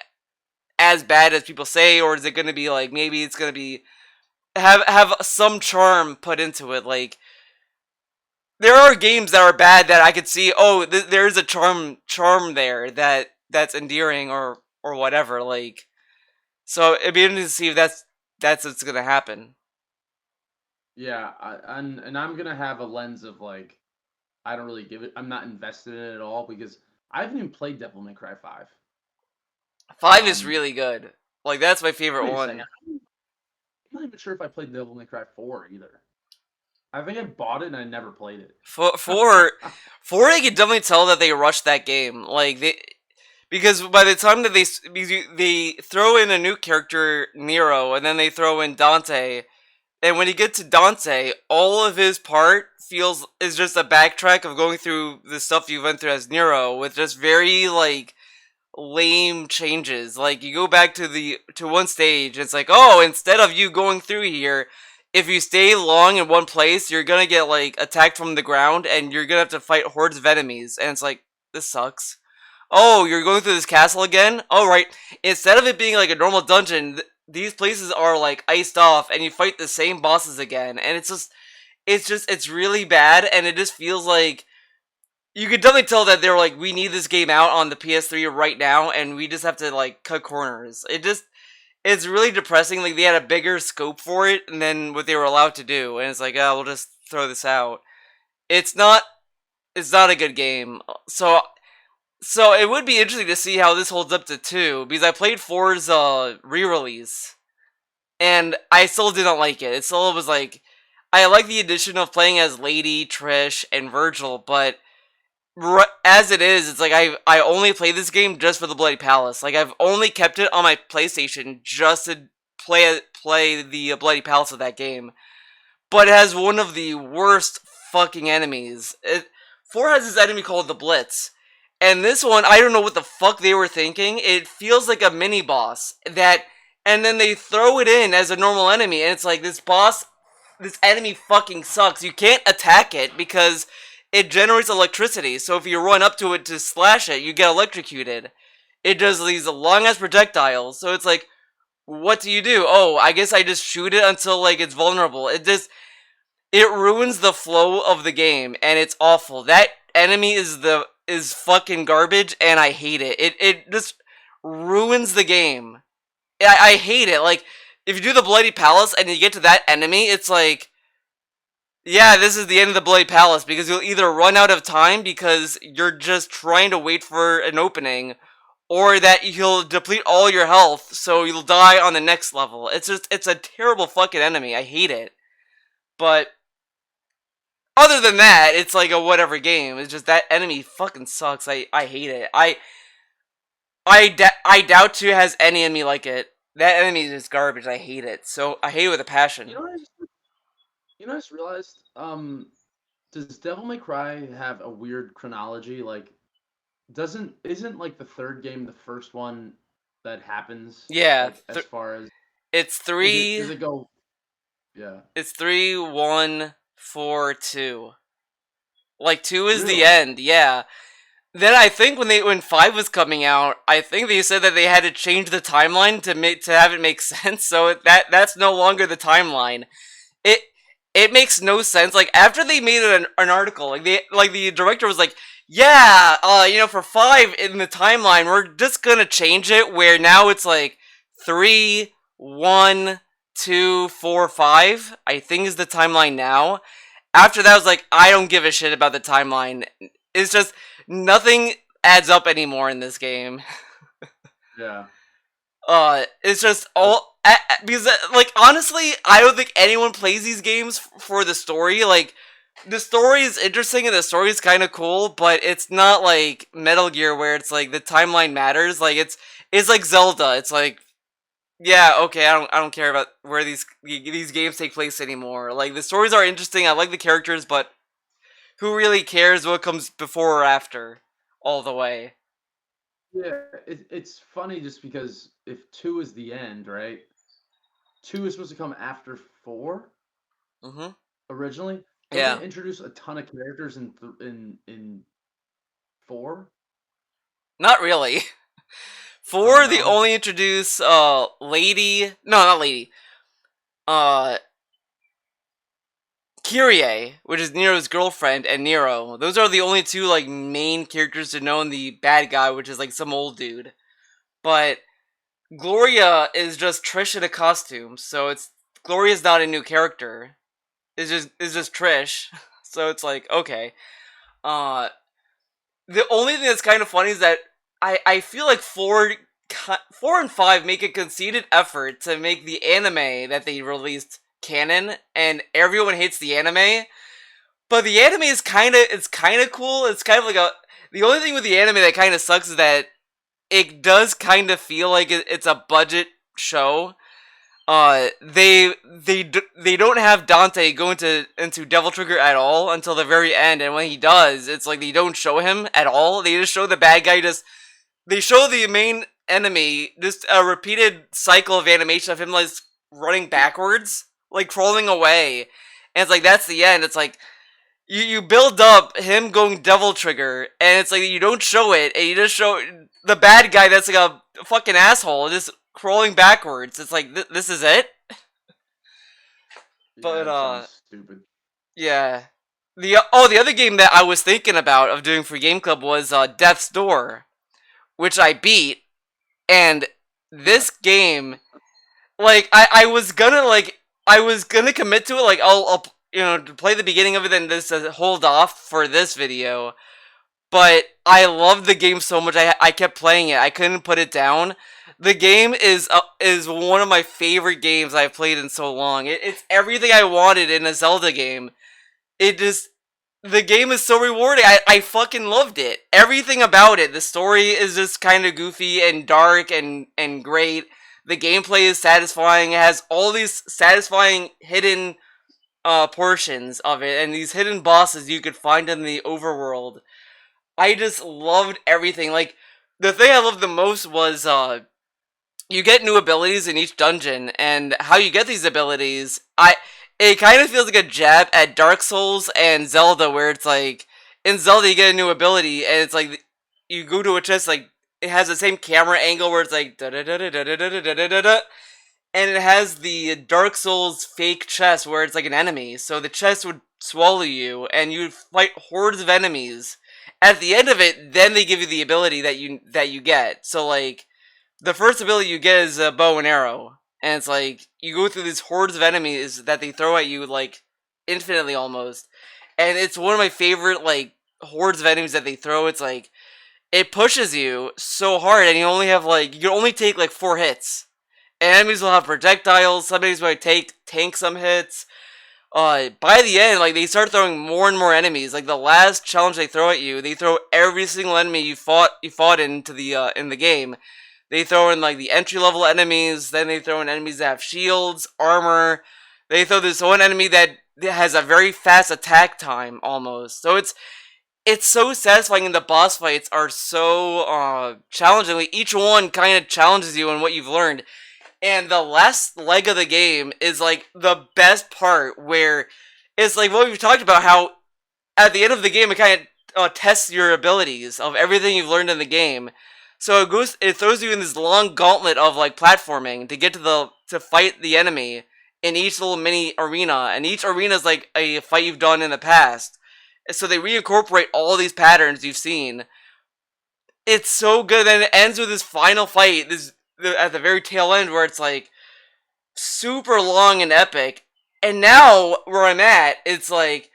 as bad as people say, or is it gonna be like maybe it's gonna be have some charm put into it? Like there are games that are bad that I could see. Oh, there is a charm there that's endearing or whatever. Like so, it'd be interesting to see if that's what's gonna happen. Yeah, and I'm gonna have a lens of like I don't really give it. I'm not invested in it at all because I haven't even played Devil May Cry 5. 5 is Um, really good. Like that's my favorite wait a second. one. I'm not even sure if I played Devil May Cry 4 either. I think I bought it and I never played it. For four, you can definitely tell that they rushed that game. Like they because by the time that they throw in a new character Nero and then they throw in Dante, and when you get to Dante, all of his part feels is just a backtrack of going through the stuff you went through as Nero with just very like lame changes. Like you go back to one stage, it's like, oh, instead of you going through here, if you stay long in one place, you're gonna get like attacked from the ground, and you're gonna have to fight hordes of enemies. And it's like, this sucks. Oh, you're going through this castle again? All right. Instead of it being like a normal dungeon, these places are like iced off, and you fight the same bosses again. And it's really bad, and it just feels like you could definitely tell that they're like, we need this game out on the PS3 right now, and we just have to like cut corners. It's really depressing. Like they had a bigger scope for it, and then what they were allowed to do, and it's like, oh, we'll just throw this out. It's not. It's not a good game. So it would be interesting to see how this holds up to 2, because I played 4's re-release, and I still didn't like it. It still was like, I like the addition of playing as Lady, Trish, and Virgil, but as it is, it's like I only play this game just for the Bloody Palace. Like I've only kept it on my PlayStation just to play the Bloody Palace of that game. But it has one of the worst fucking enemies. 4 has this enemy called the Blitz. And this one, I don't know what the fuck they were thinking. It feels like a mini boss and then they throw it in as a normal enemy, and it's like this enemy fucking sucks. You can't attack it because it generates electricity. So if you run up to it to slash it, you get electrocuted. It does these long ass projectiles. So it's like, what do you do? Oh, I guess I just shoot it until like it's vulnerable. It ruins the flow of the game, and it's awful. That enemy is fucking garbage, and I hate it. It just ruins the game. I hate it. Like if you do the Bloody Palace and you get to that enemy, it's like, yeah, this is the end of the Bloody Palace, because you'll either run out of time because you're just trying to wait for an opening, or that he'll deplete all your health, so you'll die on the next level. It's a terrible fucking enemy. I hate it. But other than that, it's like a whatever game. It's just that enemy fucking sucks. I hate it. I doubt 2 has any enemy like it. That enemy is just garbage. I hate it. So I hate it with a passion. You know what I just realized? Does Devil May Cry have a weird chronology? Like, isn't like the third game the first one that happens? Yeah, Like as far as it's is it 3. does it go? Yeah. It's 3, 1, 4, 2. Like 2 is the Really? end. Yeah. Then I think when 5 was coming out, I think they said that they had to change the timeline to have it make sense. So that's no longer the timeline. It it makes no sense. Like after they made an article, like the director was like, yeah, for 5 in the timeline, we're just gonna change it where now it's like 3, 1, 2, 4, 5. I think is the timeline now. After that, I was like, I don't give a shit about the timeline. It's just nothing adds up anymore in this game. Yeah. It's just Uh, all because like honestly, I don't think anyone plays these games for the story. Like the story is interesting and the story is kind of cool, but it's not like Metal Gear where it's like the timeline matters. Like it's like Zelda. It's like yeah, okay, I don't care about where these games take place anymore. Like the stories are interesting. I like the characters, but who really cares what comes before or after all the way? yeah, it's funny just because if two is the end, right? Two is supposed to come after four Mhm. originally. Don't they Yeah. introduce a ton of characters in four? Not really. Oh Four, they no. only introduce Lady. No, not Lady. Uh, Kyrie, which is Nero's girlfriend, and Nero. Those are the only two like main characters to know, and the bad guy, which is like some old dude. But Gloria is just Trish in a costume, so it's Gloria's not a new character. It's just Trish. So it's like okay. Uh, the only thing that's kind of funny is that I feel like four and five make a conceited effort to make the anime that they released canon, and everyone hates the anime. But the anime is kind of cool. It's kind of like a the only thing with the anime that kind of sucks is that it does kind of feel like it's a budget show. They don't have Dante go into Devil Trigger at all until the very end, and when he does, it's like they don't show him at all. They just show the bad guy just they show the main enemy just a repeated cycle of animation of him like running backwards, like crawling away, and it's like that's the end. It's like you build up him going Devil Trigger, and it's like you don't show it, and you just show the bad guy that's like a fucking asshole just crawling backwards. It's like this is it. Yeah, But it sounds stupid. yeah. The other game that I was thinking about of doing for Game Club was Death's Door, which I beat, and Yeah. this game, like I was gonna commit to it, like I'll play the beginning of it and just hold off for this video. But I loved the game so much, I kept playing it. I couldn't put it down. The game is one of my favorite games I've played in so long. It's everything I wanted in a Zelda game. It just the game is so rewarding. I fucking loved it. Everything about it. The story is just kind of goofy and dark and great. The gameplay is satisfying. It has all these satisfying hidden portions of it and these hidden bosses you could find in the overworld. I just loved everything. Like the thing I loved the most was you get new abilities in each dungeon, and how you get these abilities, it kind of feels like a jab at Dark Souls and Zelda, where it's like in Zelda you get a new ability, and it's like you go to a chest, like it has the same camera angle where it's like da da da da da da da da da da da, and it has the Dark Souls fake chest where it's like an enemy, so the chest would swallow you, and you'd fight hordes of enemies. At the end of it, then they give you the ability that you get. So like the first ability you get is a bow and arrow, and it's like you go through these hordes of enemies that they throw at you like infinitely almost, and it's one of my favorite like hordes of enemies that they throw. It's like it pushes you so hard, and you can only take like 4 hits. And enemies will have projectiles. Some enemies might tank some hits. By the end, like they start throwing more and more enemies. Like the last challenge they throw at you, they throw every single enemy you fought into the in the game. They throw in like the entry level enemies, then they throw in enemies that have shields, armor. They throw this one enemy that has a very fast attack time almost. So it's so satisfying, and the boss fights are so challenging. Like, each one kind of challenges you on what you've learned. And the last leg of the game is like the best part, where it's like what we've talked about, how at the end of the game it kind of tests your abilities of everything you've learned in the game. So it throws you in this long gauntlet of like platforming to get to fight the enemy in each little mini arena, and each arena is like a fight you've done in the past. So they reincorporate all these patterns you've seen. It's so good. Then it ends with this final fight, at the very tail end, where it's like super long and epic. And now where I'm at, it's like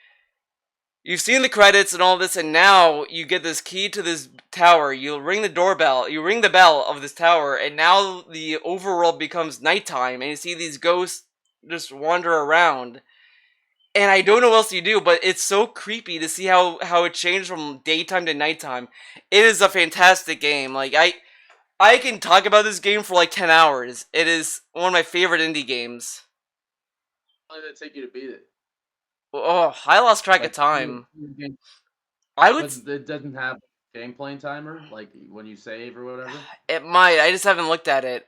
you've seen the credits and all this, and now you get this key to this tower. You ring the doorbell, you ring the bell of this tower, and now the overworld becomes nighttime, and you see these ghosts just wander around. And I don't know what else you do, but it's so creepy to see how it changed from daytime to nighttime. It is a fantastic game. Like I can talk about this game for like 10 hours. It is one of my favorite indie games. How long did it take you to beat it? Oh, I lost track of Like, time. game- I would. but it doesn't have a gameplay timer, like when you save or whatever. It might. I just haven't looked at it.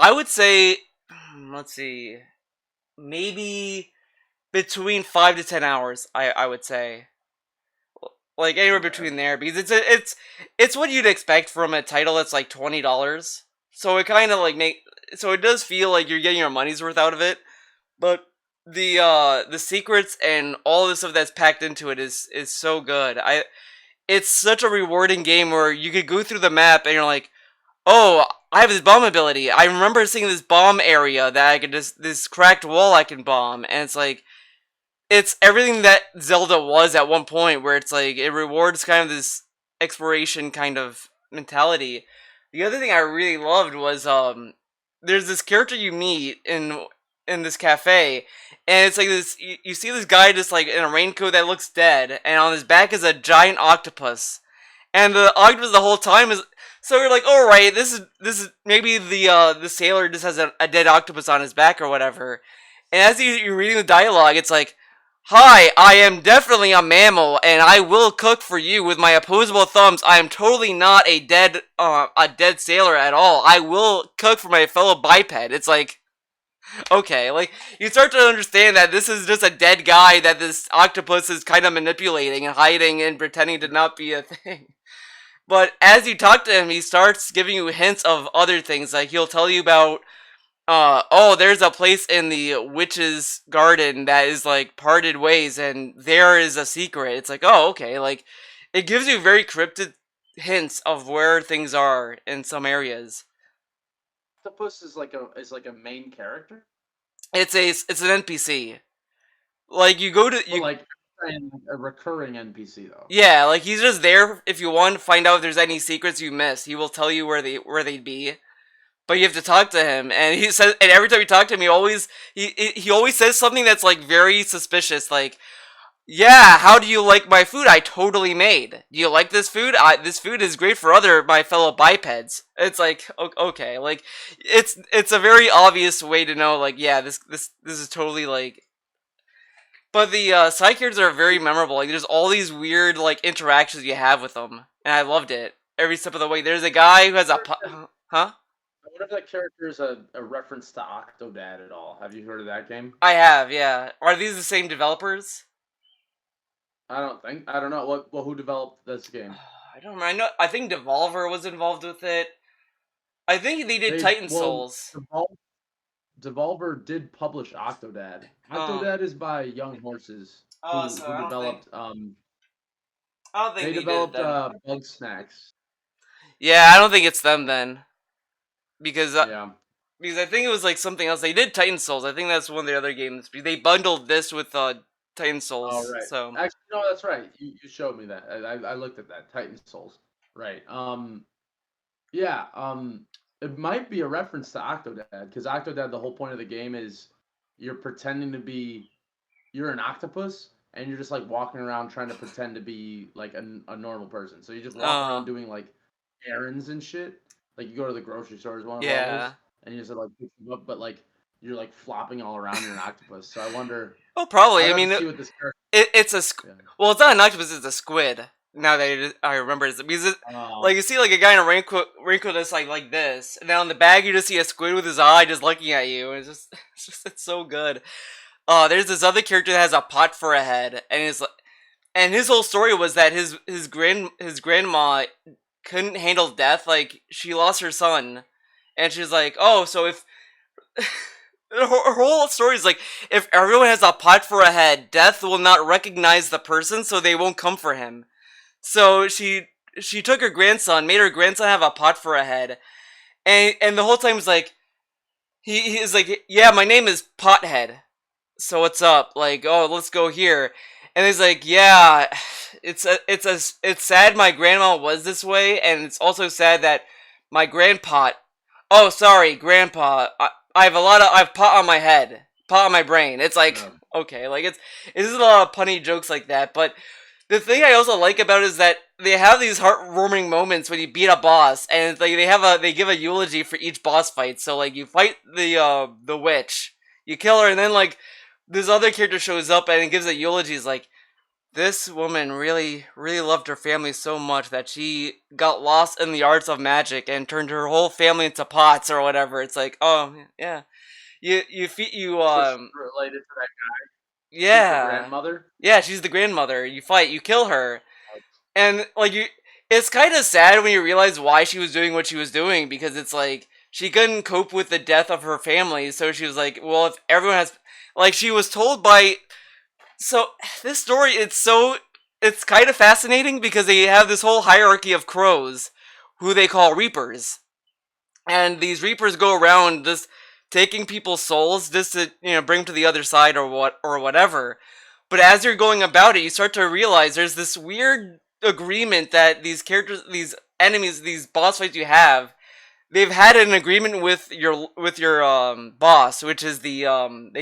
I would say, let's see, maybe between 5 to 10 hours. I would say, like anywhere Okay. between there, because it's what you'd expect from a title that's like $20. So it kind of like so it does feel like you're getting your money's worth out of it, but the secrets and all the stuff that's packed into it is so good. It's such a rewarding game where you could go through the map and you're like, oh, I have this bomb ability. I remember seeing this bomb area that I could just this cracked wall I can bomb, and it's like it's everything that Zelda was at one point, where it's like it rewards kind of this exploration kind of mentality. The other thing I really loved was there's this character you meet in this cafe, and it's like this you see this guy just like in a raincoat that looks dead, and on his back is a giant octopus, and the octopus the whole time is so you're like, all right, this is maybe the sailor just has a dead octopus on his back or whatever, and as you're reading the dialogue, it's like, hi, I am definitely a mammal, and I will cook for you with my opposable thumbs. I am totally not a dead sailor at all. I will cook for my fellow biped. It's like, okay, like you start to understand that this is just a dead guy that this octopus is kind of manipulating and hiding and pretending to not be a thing. But as you talk to him, he starts giving you hints of other things. Like he'll tell you about oh, there's a place in the witch's garden that is like parted ways, and there is a secret. It's like, oh, okay, like it gives you very cryptic hints of where things are in some areas. Octopus is like a main character. It's an NPC. Like you go to But like a recurring NPC though. yeah, like he's just there if you want to find out if there's any secrets you missed. He will tell you where they'd be. But you have to talk to him, and he says, and every time you talk to him, he always says something that's like very suspicious, like, "Yeah, how do you like my food? I totally made. Do you like this food? This food is great for my fellow bipeds." It's like, okay, like, it's a very obvious way to know, like, yeah, this is totally like. But the side characters are very memorable. Like, there's all these weird like interactions you have with them, and I loved it every step of the way. There's a guy who has huh. I wonder if that character is a reference to Octodad at all. Have you heard of that game? I have, yeah. Are these the same developers? I don't think. I don't know. Who developed this game? I don't remember. I think Devolver was involved with it. I think they did Titan Souls. Devolver did publish Octodad. Octodad is by Young Horses, Oh, so who developed I don't think they developed Bug Snacks. Yeah, I don't think it's them then, because Yeah. because I think it was like something else. They did Titan Souls. I think that's one of the other games. They bundled this with Titan Souls. Oh right. So Actually, no, that's right. You showed me that. I looked at that Titan Souls. Right. Yeah. It might be a reference to Octodad because Octodad, the whole point of the game is you're pretending to be you're an octopus and you're just like walking around trying to pretend to be like a normal person. So you just walk around doing like errands and shit. Like you go to the grocery store as one of those, and you just like pick them up, but like you're like flopping all around. You're an octopus. So I wonder. oh, probably. I I mean, see what this character. it's a well, it's not an octopus. It's a squid. Now that I remember, it's because like you see like a guy in a raincoat that's like this, and then on the bag you just see a squid with his eye just looking at you. And it's so good. There's this other character that has a pot for a head, and his whole story was that his grandma couldn't handle death. Like she lost her son, and she's like, oh, so if her whole story is like, if everyone has a pot for a head, death will not recognize the person, so they won't come for him. So she took her grandson, made her grandson have a pot for a head, and the whole time was like, he's like, yeah, my name is Pothead, so what's up? Like, oh, let's go here. And he's like, yeah, it's sad my grandma was this way, and it's also sad that my grandpa. Oh, sorry, grandpa. I have I have pot on my head, pot on my brain. It's like Yeah. okay, like it's just a lot of punny jokes like that. But the thing I also like about it is that they have these heartwarming moments when you beat a boss, and it's like they give a eulogy for each boss fight. So like you fight the witch, you kill her, and then like this other character shows up and it gives a eulogy. It's like this woman really loved her family so much that she got lost in the arts of magic and turned her whole family into pots or whatever. It's like, oh yeah, you So she's related to that. She's the yeah, grandmother. yeah, she's the grandmother. You fight, you kill her, and like you, it's kind of sad when you realize why she was doing what she was doing, because it's like she couldn't cope with the death of her family, so she was like, well, if everyone has, like, she was told by, so this story, it's kind of fascinating because they have this whole hierarchy of crows who they call reapers, and these reapers go around just taking people's souls just to bring them to the other side or whatever. But as you're going about it, you start to realize there's this weird agreement that these characters, these enemies, these boss fights you have, they've had an agreement with your boss, which is they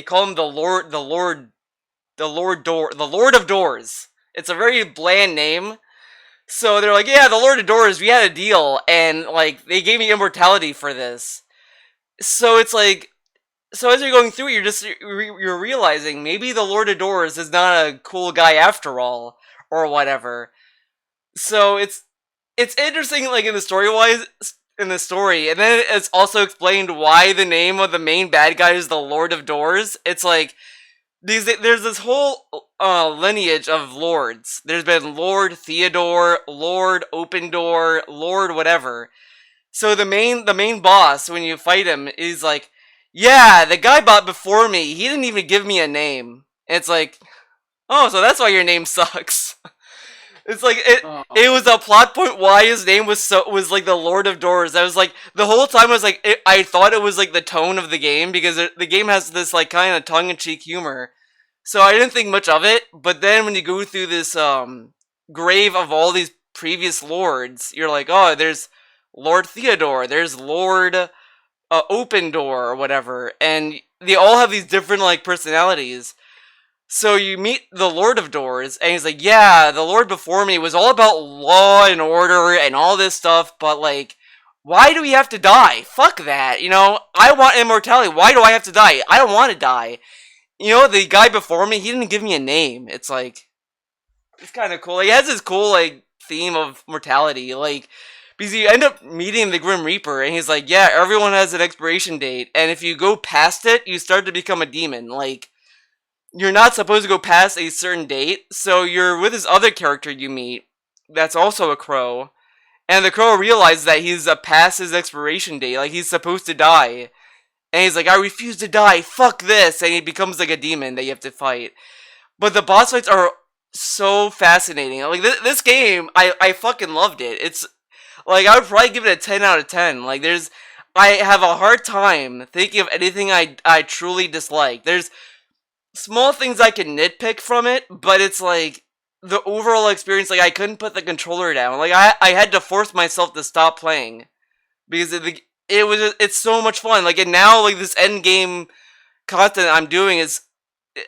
call him the Lord of Doors. It's a very bland name. So they're like, yeah, the Lord of Doors, we had a deal, and like they gave me immortality for this. So it's like, so as you're going through it, you're realizing maybe the Lord of Doors is not a cool guy after all, or whatever. So it's interesting, like in the story, and then it's also explained why the name of the main bad guy is the Lord of Doors. It's like there's this whole lineage of lords. There's been Lord Theodore, Lord Open Door, Lord whatever. So the main boss, when you fight him, is like, yeah, the guy bought before me, he didn't even give me a name. It's like, oh, so that's why your name sucks. It's like it Oh, was a plot point why his name was like the Lord of Doors. I was like the whole time I was like I thought it was like the tone of the game, because the game has this like kind of tongue in cheek humor. So I didn't think much of it, but then when you go through this grave of all these previous lords, you're like, oh, there's Lord Theodore, there's Lord Open Door or whatever, and they all have these different like personalities. So you meet the Lord of Doors, and he's like, yeah, the Lord before me was all about law and order and all this stuff, but like, why do we have to die? Fuck that, I want immortality. Why do I have to die? I don't want to die. The guy before me, he didn't give me a name. It's like, it's kind of cool. He has this cool, like, theme of mortality, like, because you end up meeting the Grim Reaper, and he's like, yeah, everyone has an expiration date, and if you go past it, you start to become a demon. Like, you're not supposed to go past a certain date, so you're with this other character you meet that's also a crow, and the crow realizes that he's past his expiration date, like he's supposed to die, and he's like, I refuse to die, fuck this, and he becomes like a demon that you have to fight. But the boss fights are so fascinating. Like this game, I fucking loved it. It's like I would probably give it a 10 out of 10. Like I have a hard time thinking of anything I truly dislike. There's small things I can nitpick from it, but it's like the overall experience. Like I couldn't put the controller down. Like I had to force myself to stop playing because it's so much fun. Like, and now like this end game content I'm doing is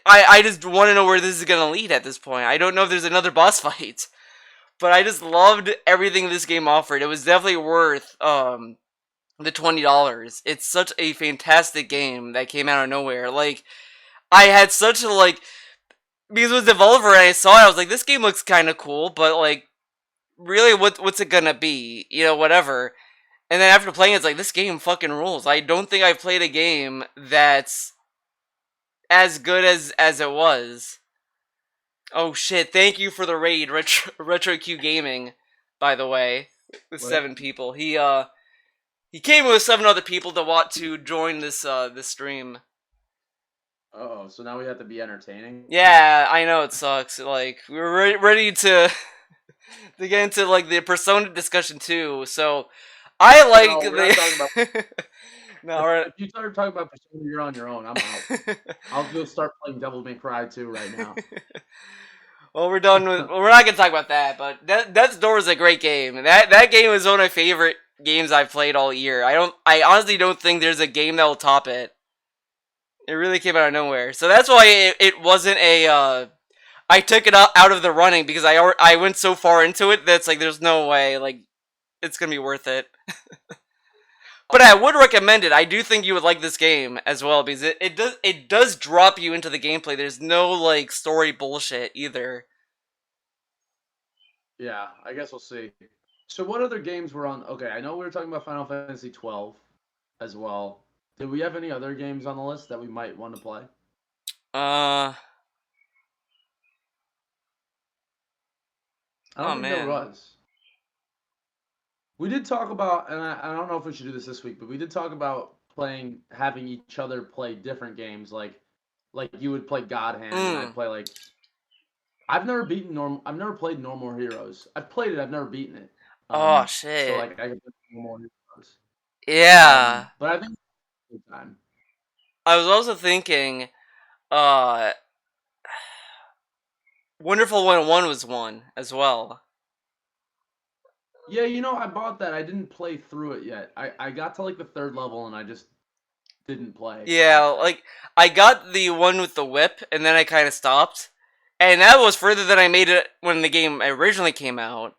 I just want to know where this is gonna lead at this point. I don't know if there's another boss fight, but I just loved everything this game offered. It was definitely worth the $20. It's such a fantastic game that came out of nowhere. Like I had such a like because it was a developer and I saw it, I was like, this game looks kind of cool, but like really, what's it gonna be? Whatever. And then after playing, it's like this game fucking rules. I don't think I've played a game that's as good as it was. Oh shit! Thank you for the raid, Retro Q Gaming. By the way, with what? 7 people, he came with 7 other people to want to join this stream. Oh, so now we have to be entertaining. Yeah, I know it sucks. Like we were ready to to get into like the Persona discussion too. So I like No, we're not talking about. the. No, we're- If you start talking about Persona, you're on your own. I'm out. I'll go start playing Devil May Cry 2 right now. Well, we're done with. Well, we're not gonna talk about that, but Death's Door is a great game. That game is one of my favorite games I've played all year. I honestly don't think there's a game that will top it. It really came out of nowhere, so that's why it wasn't a. I took it out of the running because I went so far into it that's like there's no way like it's gonna be worth it. But I would recommend it. I do think you would like this game as well because it does drop you into the gameplay. There's no like story bullshit either. Yeah, I guess we'll see. So what other games were on? Okay, I know we were talking about Final Fantasy 12 as well. Did we have any other games on the list that we might want to play? Uh I don't oh think there man. was. We did talk about, and I don't know if we should do this this week, but we did talk about having each other play different games, like you would play God Hand and I'd play like. I've never played No More Heroes. I've played it. I've never beaten it. Oh So shit. like I could play No More Heroes. Yeah. But I think it's a good time. I was also thinking uh Wonderful 101 was one as well. Yeah, I bought that. I didn't play through it yet. I got to like the third level and I just didn't play Yeah, after. like I got the one with the whip and then I kind of stopped. And that was further than I made it when the game originally came out.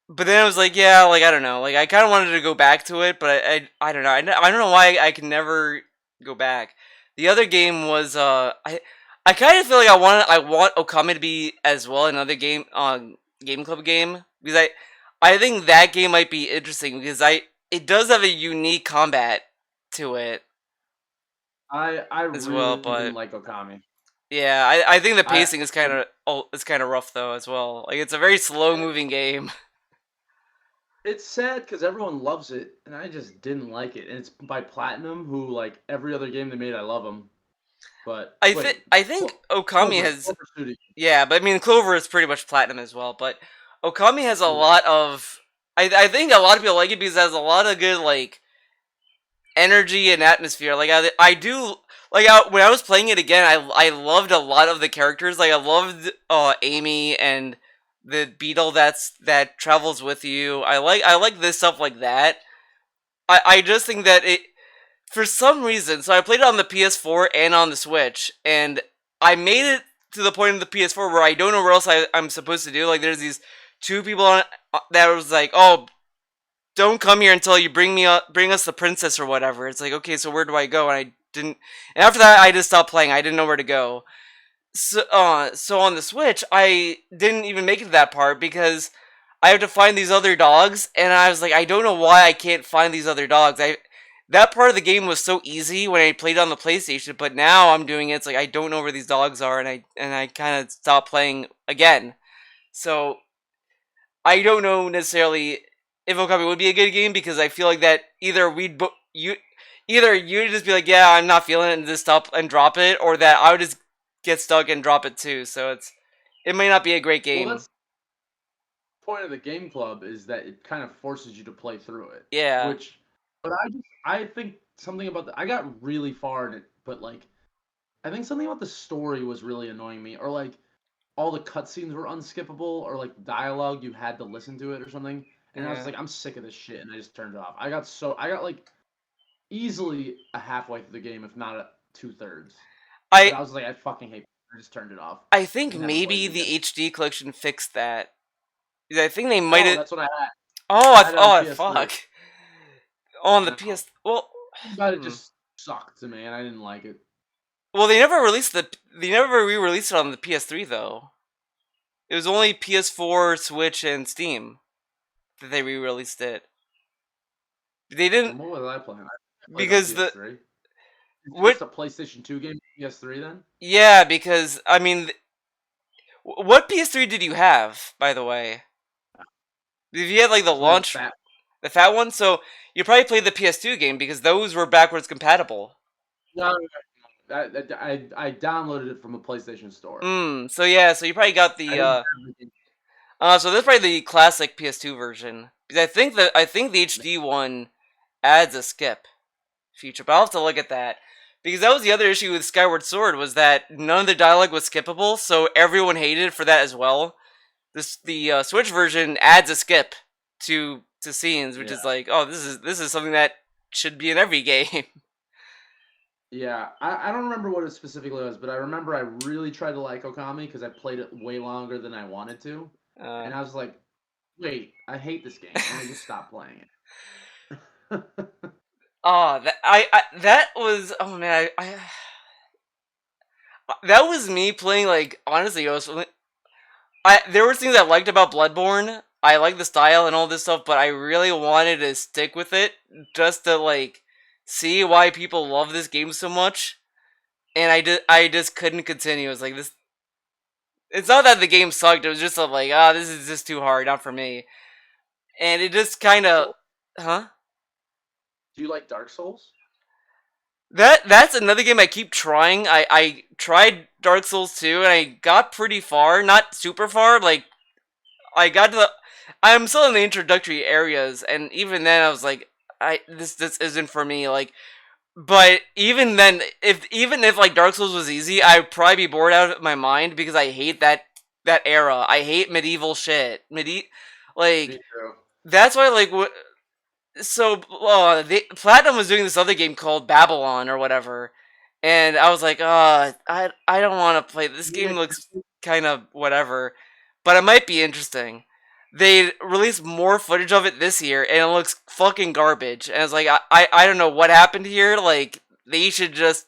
But then I was like, yeah, like I don't know, like I kind of wanted to go back to it, but I don't know, I don't know why I can never go back. The other game was I kind of feel like I want Okami to be as well another game Game Club game because I think that game might be interesting because it does have a unique combat to it I as well, really didn't but like Okami. yeah, I think the I pacing is kind of rough though as well. Like it's a very slow moving game. It's sad because everyone loves it, and I just didn't like it. And it's by Platinum, who like every other game they made, I love them. But wait, I think Okami has Clover Studio. yeah, but I mean Clover is pretty much platinum as well. But Okami has a lot of I think a lot of people like it because it has a lot of good like energy and atmosphere. Like I do like when I was playing it again, I loved a lot of the characters. Like I loved Amy and the beetle that travels with you. I like this stuff like that. I just think that it for some reason. So I played it on the PS4 and on the Switch, and I made it to the point of the PS4 where I don't know where else I'm supposed to do. Like there's these two people on that was like, oh, don't come here until you bring us the princess or whatever. It's like, okay, so where do I go? And I didn't. And after that, I just stopped playing. I didn't know where to go. So on the Switch, I didn't even make it to that part because I have to find these other dogs, and I was like, I don't know why I can't find these other dogs. That part of the game was so easy when I played on the PlayStation, but now I'm doing it. It's like I don't know where these dogs are, and I kind of stopped playing again. So I don't know necessarily if Okami would be a good game because I feel like that either you'd just be like, yeah, I'm not feeling it and just stop and drop it, or that I would just get stuck and drop it too. So it may not be a great Well, game. that's the point of the game club is that it kind of forces you to play through it. Yeah. But I think something about I got really far in it, but like I think something about the story was really annoying me, or like all the cutscenes were unskippable, or like dialogue you had to listen to it or something. And I was Yeah. like, I'm sick of this shit, and I just turned it off. I got like easily a halfway through the game, if not a 2/3. But I I was like, I fucking hate it. I just turned it off. I think I never played maybe it the again. HD collection fixed that. I think they might Oh, have. that's what I had. Oh, I had it on PS3. fuck. On the No, PS. Well, but it just sucked to me, and I didn't like it. well, they never released They never re-released it on the PS3 though. It was only PS4, Switch, and Steam that they re-released it. They didn't And what was I playing? I played on because PS3. It's what? just a PlayStation 2 game, PS3 then? Yeah, because I mean, what PS3 did you have, by the way? If you had like the It's like a launch, fat. the fat one, so you probably played the PS2 game because those were backwards compatible. No, I downloaded it from a PlayStation Store. So yeah, so you probably got I the didn't have the game. so that's probably the classic PS2 version. Because I think the HD one adds a skip feature, but I'll have to look at that. Because that was the other issue with Skyward Sword, was that none of the dialogue was skippable, so everyone hated it for that as well. The Switch version adds a skip to scenes, which is Yeah. like, oh, this is something that should be in every game. Yeah, I don't remember what it specifically was, but I remember I really tried to like Okami because I played it way longer than I wanted to, Uh, and I was like, wait, I hate this game, and I just stopped playing it. oh, that was, oh man, that was me playing, like, honestly, there were things I liked about Bloodborne. I like the style and all this stuff, but I really wanted to stick with it just to, like, see why people love this game so much. And I just couldn't continue. It was like, this. It's not that the game sucked. It was just like, this is just too hard, not for me. And it just kind of, So, huh? do you like Dark Souls? That's another game I keep trying. I tried Dark Souls 2 and I got pretty far, not super far. Like, I got to the, I'm still in the introductory areas, and even then I was like, this isn't for me. Like, but even then, even if like Dark Souls was easy, I'd probably be bored out of my mind because I hate that era. I hate medieval shit. Me Like, too. that's why, like, so Platinum was doing this other game called Babylon or whatever, and I was like, I don't want to play this You game. like Looks kind of whatever, but it might be interesting. They released more footage of it this year, and it looks fucking garbage. And it's like, I don't know what happened here. Like, they should just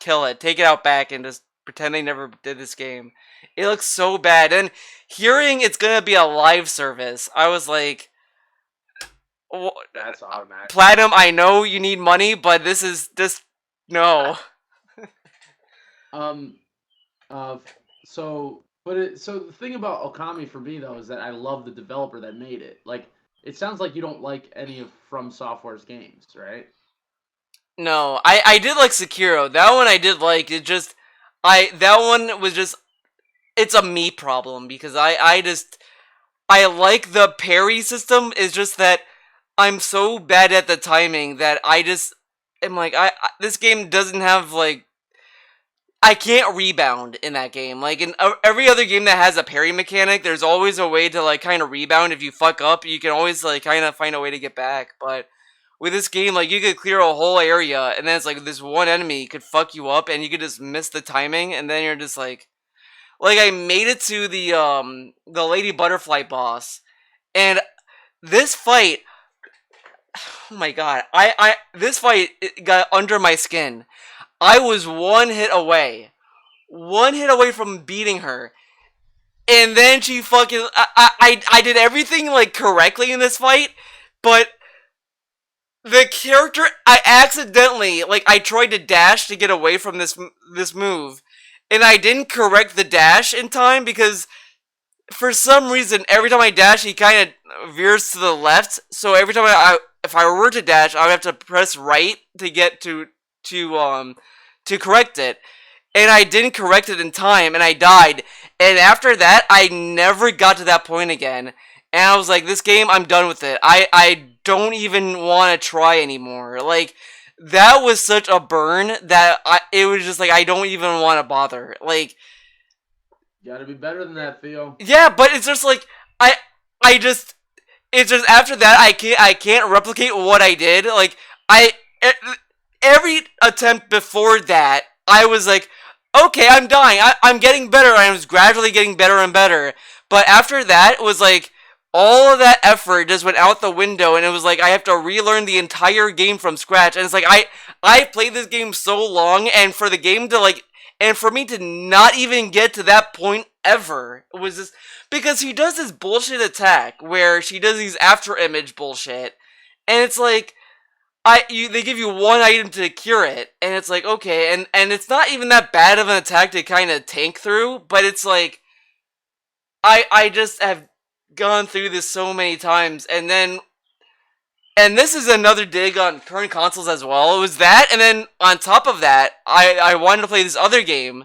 kill it, take it out back, and just pretend they never did this game. It looks so bad. And hearing it's gonna be a live service, I was like, That's automatic. Platinum, I know you need money, but this is just no. Um, uh, so the thing about Okami for me though is that I love the developer that made it. Like, it sounds like you don't like any of From Software's games, right? No, I did like Sekiro. That one I did like. It just I that one was just, it's a me problem because I like the parry system. It's just that I'm so bad at the timing that I just am like, this game doesn't have, like, I can't rebound in that game. Like, in every other game that has a parry mechanic, there's always a way to, like, kind of rebound. If you fuck up, you can always, like, kind of find a way to get back. But with this game, like, you could clear a whole area, and then it's like this one enemy could fuck you up, and you could just miss the timing, and then you're just like, I made it to the Lady Butterfly boss, and this fight, oh my god, this fight, it got under my skin. I was one hit away from beating her, and then she fucking, I did everything, like, correctly in this fight, but the character, I accidentally, like, I tried to dash to get away from this move, and I didn't correct the dash in time because for some reason every time I dash he kind of veers to the left. So every time if I were to dash, I would have to press right to get to correct it, and I didn't correct it in time, and I died. And after that, I never got to that point again. And I was like, this game, I'm done with it. I don't even want to try anymore. Like, that was such a burn that it was just like, I don't even want to bother. Like, You gotta be better than that, Theo. yeah, but it's just like, I just, it's just after that, I can't replicate what I did. Like, every attempt before that, I was like, okay, I'm dying. I'm getting better. I was gradually getting better and better. But after that, it was like, all of that effort just went out the window, and it was like I have to relearn the entire game from scratch. And it's like I played this game so long, and for the game to, like, and for me to not even get to that point ever, it was just because he does this bullshit attack where she does these after image bullshit, and it's like, they give you one item to cure it, and it's like, okay, and it's not even that bad of an attack to kind of tank through, but it's like, I just have gone through this so many times, and this is another dig on current consoles as well. It was that, and then on top of that, I wanted to play this other game,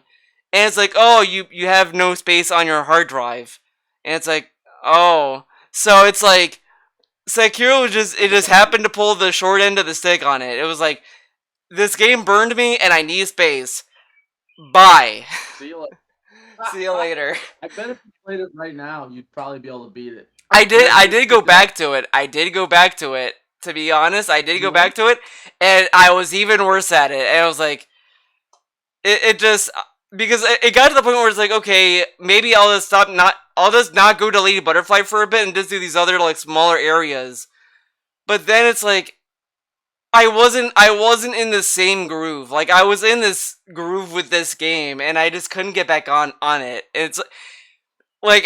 and it's like, oh, you have no space on your hard drive, and it's like, oh, so it's like Sekiro just happened to pull the short end of the stick on it. It was like, this game burned me, and I need space. Bye. See you later. See you later. I bet if you played it right now, you'd probably be able to beat it. I did. I Just did go because back to it. I did go back to it. To be honest, I did go you back to it, and I was even worse at it. And I was like, it just because it got to the point where it's like, okay, maybe I'll just stop. I'll just not go to Lady Butterfly for a bit and just do these other like smaller areas. But then it's like I wasn't in the same groove. Like I was in this groove with this game, and I just couldn't get back on it. It's like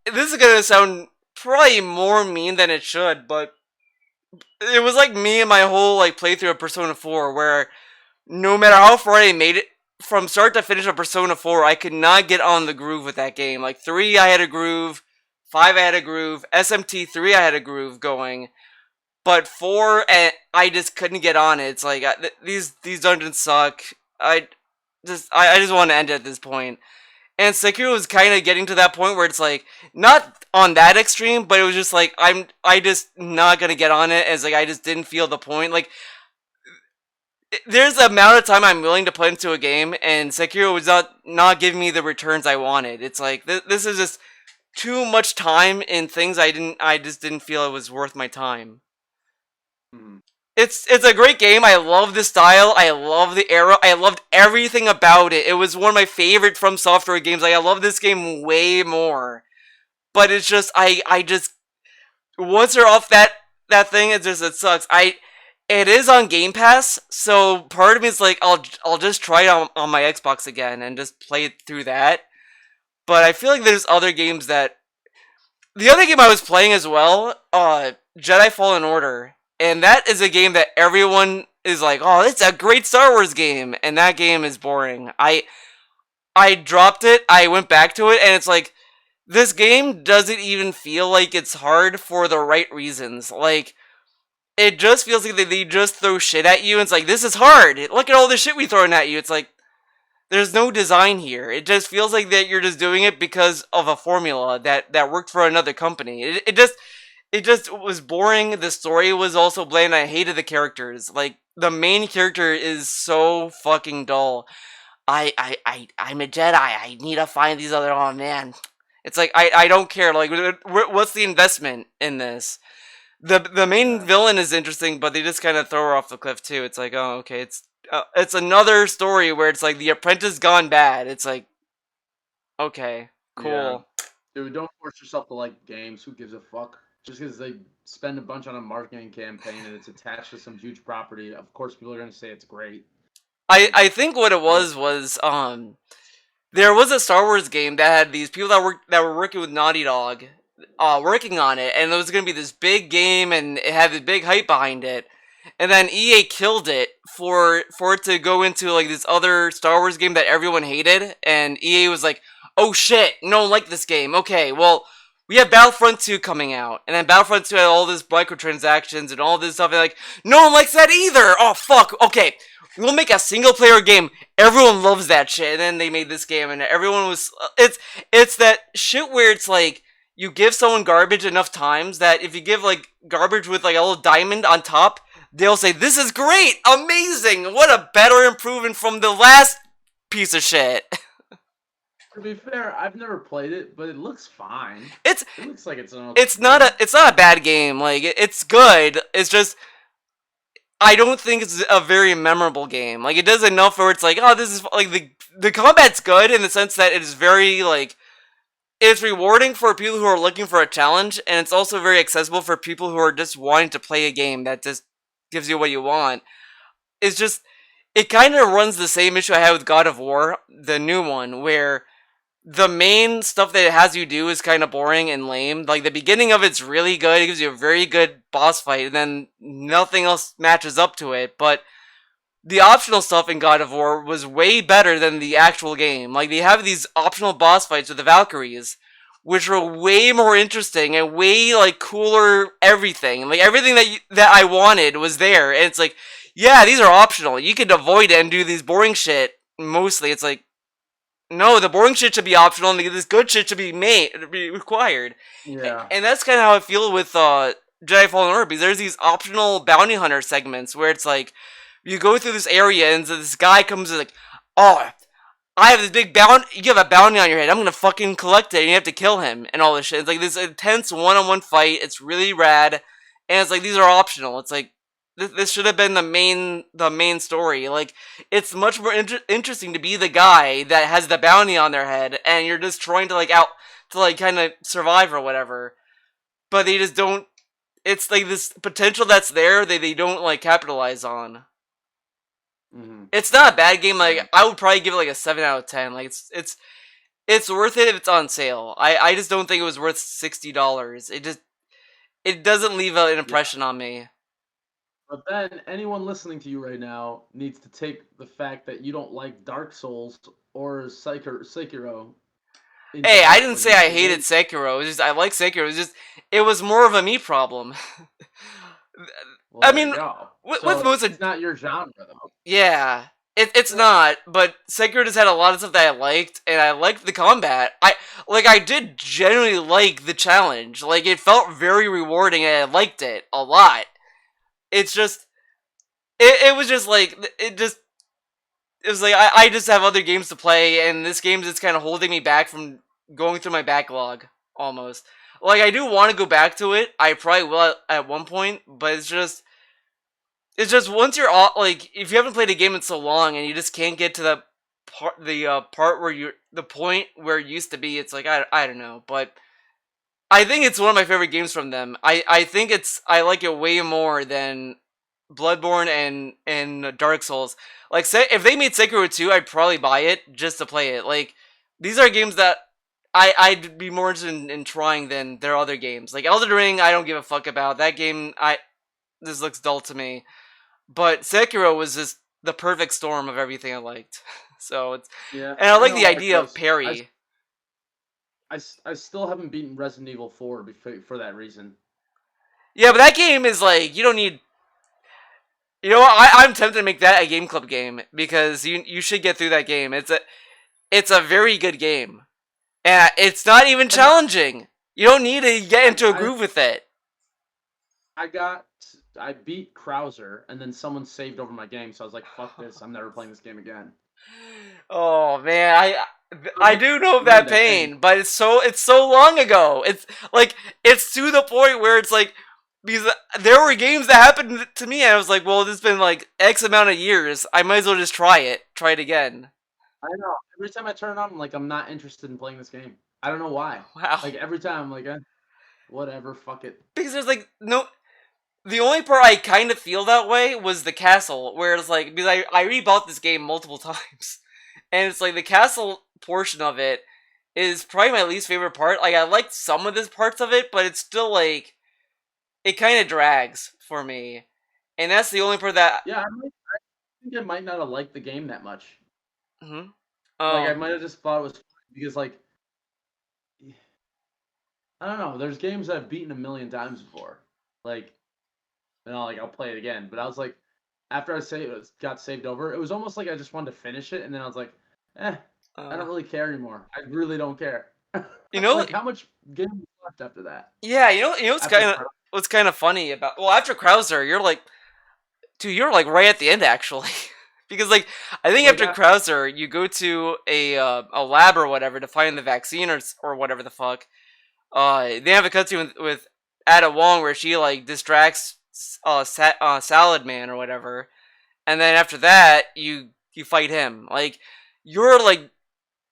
this is gonna sound probably more mean than it should, but it was like me and my whole like playthrough of Persona 4, where no matter how far I made it from start to finish of Persona 4, I could not get on the groove with that game. Like 3, I had a groove. 5, I had a groove. SMT 3, I had a groove going. But 4, I just couldn't get on it. It's like these dungeons suck. I just want to end it at this point. And Sekiro was kind of getting to that point where it's like not on that extreme, but it was just like I just not gonna get on it, as like I just didn't feel the point. Like there's the amount of time I'm willing to put into a game, and Sekiro was not giving me the returns I wanted. It's like this is just too much time in things I just didn't feel it was worth my time. Mhm. It's a great game. I love the style. I love the era. I loved everything about it. It was one of my favorite From Software games. Like I love this game way more. But it's just I just once they're off that thing, it sucks. It is on Game Pass, so part of me is like I'll just try it on my Xbox again and just play it through that. But I feel like there's other games that the other game I was playing as well, Jedi Fallen Order, and that is a game that everyone is like, "Oh, it's a great Star Wars game," and that game is boring. I dropped it. I went back to it, and it's like this game doesn't even feel like it's hard for the right reasons. Like it just feels like they just throw shit at you, and it's like this is hard. Look at all the shit we throwing at you. It's like there's no design here. It just feels like that you're just doing it because of a formula that worked for another company. It just was boring. The story was also bland. I hated the characters. Like the main character is so fucking dull. I'm a Jedi. I need to find these other. Oh man, it's like I don't care. Like what's the investment in this? The main Yeah. villain is interesting, but they just kind of throw her off the cliff too. It's like, oh, okay, it's another story where it's like the apprentice gone bad. It's like, okay, Yeah. cool. Dude, don't force yourself to like games. Who gives a fuck? Just because they spend a bunch on a marketing campaign and it's attached to some huge property, of course people are gonna say it's great. I think what it I don't. was there was a Star Wars game that had these people that were working with Naughty Dog, working on it, and it was gonna be this big game, and it had this big hype behind it, and then EA killed it for it to go into like this other Star Wars game that everyone hated, and EA was like, oh shit, no one liked this game. Okay, well. We have Battlefront 2 coming out, and then Battlefront 2 had all this microtransactions and all this stuff, and like, no one likes that either! Oh, fuck, okay, we'll make a single player game. Everyone loves that shit. And then they made this game, and everyone was. It's that shit where it's like you give someone garbage enough times that if you give like garbage with like a little diamond on top, they'll say, "This is great, amazing! What a better improvement from the last piece of shit." To be fair, I've never played it, but it looks fine. It's It looks like it's an okay it's not game. a bad game. Like it's good. It's just I don't think it's a very memorable game. Like it does enough where it's like, oh, this is like the combat's good in the sense that it is very like it's rewarding for people who are looking for a challenge, and it's also very accessible for people who are just wanting to play a game that just gives you what you want. It's just it kind of runs the same issue I had with God of War, the new one, where the main stuff that it has you do is kind of boring and lame. Like the beginning of it's really good; it gives you a very good boss fight, and then nothing else matches up to it. But the optional stuff in God of War was way better than the actual game. Like they have these optional boss fights with the Valkyries, which were way more interesting and way like cooler. Everything, like everything that I wanted was there, and it's like, yeah, these are optional. You could avoid it and do these boring shit. Mostly, it's like no, the boring shit should be optional, and this good shit should be required. Yeah. And that's kind of how I feel with Jedi Fallen Order, because there's these optional bounty hunter segments where it's like you go through this area and this guy comes and like, oh, I have this big bounty. You have a bounty on your head. I'm gonna fucking collect it, and you have to kill him and all this shit. It's like this intense one-on-one fight. It's really rad, and it's like these are optional. It's like this should have been the main story. Like it's much more interesting to be the guy that has the bounty on their head, and you're just trying to like kind of survive or whatever. But they just don't. It's like this potential that's there they don't like capitalize on. Mm-hmm. It's not a bad game. Like I would probably give it like a 7 out of 10. Like it's worth it if it's on sale. I just don't think it was worth $60. It doesn't leave an impression on me. But then anyone listening to you right now needs to take the fact that you don't like Dark Souls or Sekiro. Hey, I didn't say I hated Sekiro. It was just I like Sekiro. It was more of a me problem. Well, I mean, with most of it's not your genre though. yeah, it's not. But Sekiro just had a lot of stuff that I liked, and I liked the combat. I did genuinely like the challenge. Like it felt very rewarding, and I liked it a lot. It's just, it was just like it was like I just have other games to play, and this game is kind of holding me back from going through my backlog almost. Like I do want to go back to it. I probably will at one point, but it's just once you're all like if you haven't played a game in so long and you just can't get to the part where the point where it used to be. It's like I don't know, but I think it's one of my favorite games from them. I think I like it way more than Bloodborne and Dark Souls. Like if they made Sekiro 2, I'd probably buy it just to play it. Like these are games that I'd be more interested in trying than their other games. Like Elden Ring, I don't give a fuck about. That game this looks dull to me. But Sekiro was just the perfect storm of everything I liked. So it's and I like the idea of parry. I still haven't beaten Resident Evil 4 for that reason. Yeah, but that game is like you don't need. You know what? I'm tempted to make that a Game Club game because you should get through that game. It's a very good game, and it's not even challenging. You don't need to get into a groove with it. I beat Krauser, and then someone saved over my game, so I was like, "Fuck this! I'm never playing this game again." Oh man, I do know that pain, but it's so long ago. It's like it's to the point where it's like. Because there were games that happened to me, and I was like, well, this has been like X amount of years. I might as well just try it again. I know. Every time I turn it on, I'm like, I'm not interested in playing this game. I don't know why. Wow. Like, every time, I'm like, whatever, fuck it. Because there's like, no. The only part I kind of feel that way was the castle, where it's like, because I rebought this game multiple times. And it's like, the castle portion of it is probably my least favorite part. Like, I liked some of the parts of it, but it's still like. It kind of drags for me, and that's the only part that. Yeah, I think I might not have liked the game that much. Mm-hmm. Like I might have just thought it was fun because, like, I don't know. There's games I've beaten 1,000,000 times before, like, like I'll play it again. But I was like, after I got saved over, it was almost like I just wanted to finish it, and then I was like, I don't really care anymore. I really don't care. You know, like how much game was left after that? Yeah, you know, what's kind of funny about after Krauser, you're like right at the end actually, because like I think after Krauser, you go to a lab or whatever to find the vaccine or whatever the fuck. They have a cutscene with Ada Wong where she like distracts Salad Man or whatever, and then after that you fight him. Like you're like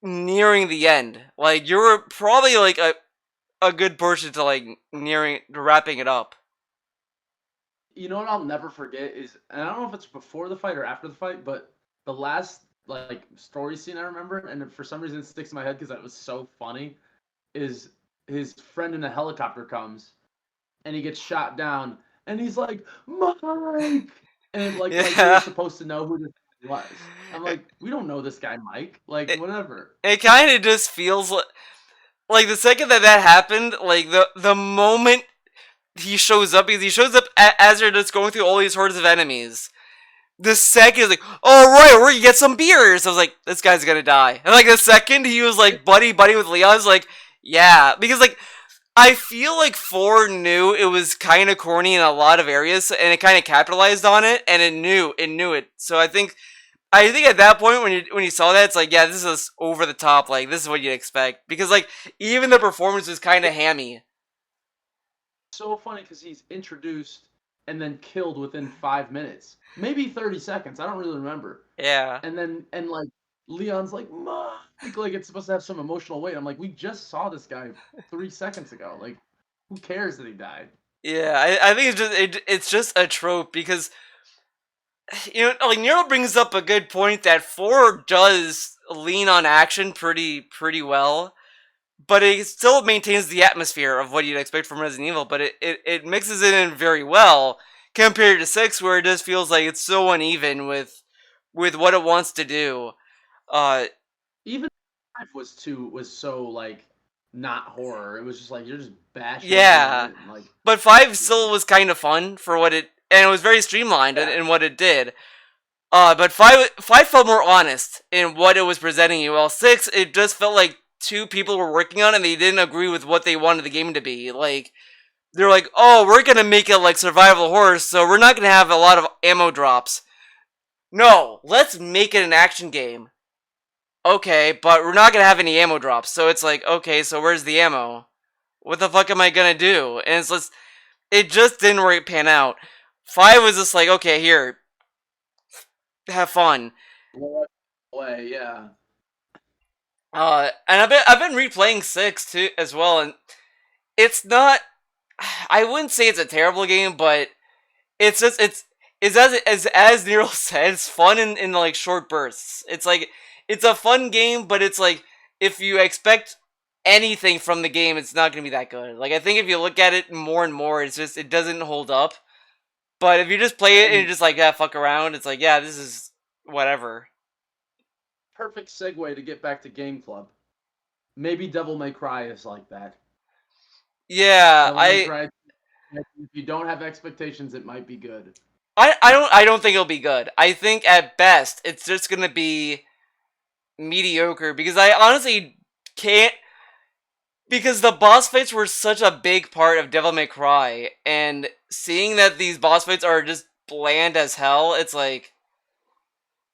nearing the end. Like you're probably like a good portion to like wrapping it up. You know what I'll never forget is, and I don't know if it's before the fight or after the fight, but the last like story scene I remember, and for some reason it sticks in my head because that was so funny, is his friend in a helicopter comes, and he gets shot down, and he's like, Mike, and like you're supposed to know who this was. I'm like, we don't know this guy, Mike. Like whatever. It kind of just feels like the second that happened, like the moment he shows up, because he shows up as they're just going through all these hordes of enemies. The second is like, all right, we're gonna get some beers. I was like, this guy's gonna die. And like the second he was like buddy with Leon, I was like, yeah, because like I feel like 4 knew it was kind of corny in a lot of areas, and it kind of capitalized on it, and it knew it. So I think at that point when you saw that, it's like, yeah, this is over the top. Like, this is what you'd expect, because like even the performance was kind of hammy. So funny because he's introduced and then killed within 5 minutes, maybe 30 seconds. I don't really remember. Yeah. And like Leon's like, Mike, like it's supposed to have some emotional weight. I'm like, we just saw this guy 3 seconds ago. Like, who cares that he died? Yeah, I think it's just a trope because like Nero brings up a good point that 4 does lean on action pretty well, but it still maintains the atmosphere of what you'd expect from Resident Evil, but it mixes it in very well compared to 6, where it just feels like it's so uneven with what it wants to do. Uh, Even 5 was so like not horror. It was just like you're just bashing yeah, it and like but 5 still was kind of fun for what it, and it was very streamlined in what it did. But five felt more honest in what it was presenting you, while 6, it just felt like 2 people were working on it and they didn't agree with what they wanted the game to be. Like, they're like, oh, we're gonna make it like survival horror, so we're not gonna have a lot of ammo drops. No, let's make it an action game. Okay, but we're not gonna have any ammo drops, so it's like, okay, so where's the ammo? What the fuck am I gonna do? And it just didn't really pan out. 5 was just like, okay, here, have fun. way, yeah. And I've been replaying 6 too as well, and it's not. I wouldn't say it's a terrible game, but it's just it's as Nero said, it's fun in like short bursts. It's like it's a fun game, but it's like if you expect anything from the game, it's not gonna be that good. Like, I think if you look at it more and more, it doesn't hold up. But if you just play it and you're just like, yeah, fuck around, it's like, yeah, this is whatever. Perfect segue to get back to Game Club. Maybe Devil May Cry is like that. Yeah, Devil May Cry. If you don't have expectations, it might be good. I don't think it'll be good. I think at best it's just gonna be mediocre, because I honestly can't, because the boss fights were such a big part of Devil May Cry, and seeing that these boss fights are just bland as hell, it's like,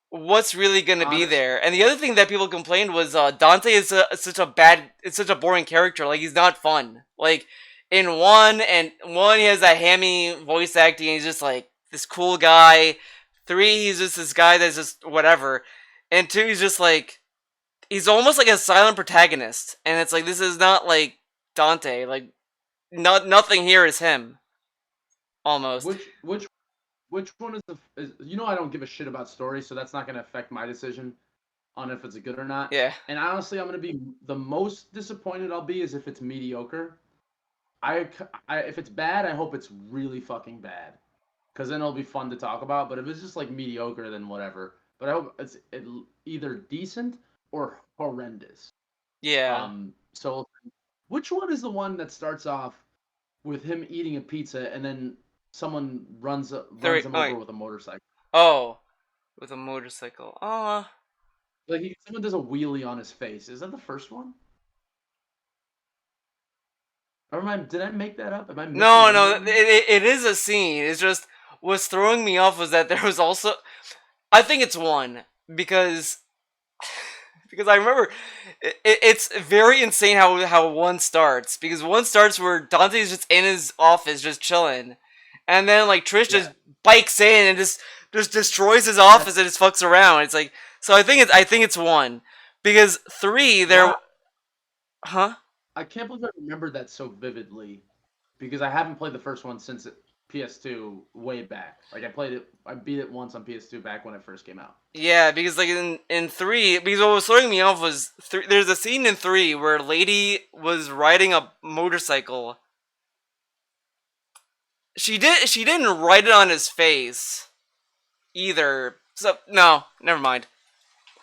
what's really gonna be there? And the other thing that people complained was Dante is such a boring character. Like, he's not fun. Like, in one he has that hammy voice acting, and he's just like this cool guy. 3, he's just this guy that's just whatever. And 2, he's just like, he's almost like a silent protagonist, and it's like, this is not like Dante. Like, nothing here is him. Almost. Which one is you know I don't give a shit about story, so that's not going to affect my decision on if it's good or not. Yeah. And honestly, I'm going to be the most disappointed I'll be is if it's mediocre. If it's bad, I hope it's really fucking bad, because then it'll be fun to talk about. But if it's just like mediocre, then whatever. But I hope it's either decent or horrendous. Yeah. So which one is the one that starts off with him eating a pizza and then someone runs him over with a motorcycle? Oh, with a motorcycle. Like someone does a wheelie on his face. Is that the first one? Or did I make that up? Am I no, it is a scene. It's just, what's throwing me off was that there was also, I think it's 1, because I remember it's very insane how 1 starts, because 1 starts where Dante's just in his office just chilling, and then like Trish just bikes in and just destroys his office and just fucks around. It's like, so I think it's 1, because 3 there, huh? I can't believe I remember that so vividly, because I haven't played the first one since PS2 way back. Like I beat it once on PS2 back when it first came out. Yeah, because like in 3, because what was throwing me off was there's a scene in 3 where a lady was riding a motorcycle. She didn't write it on his face either. So no, never mind.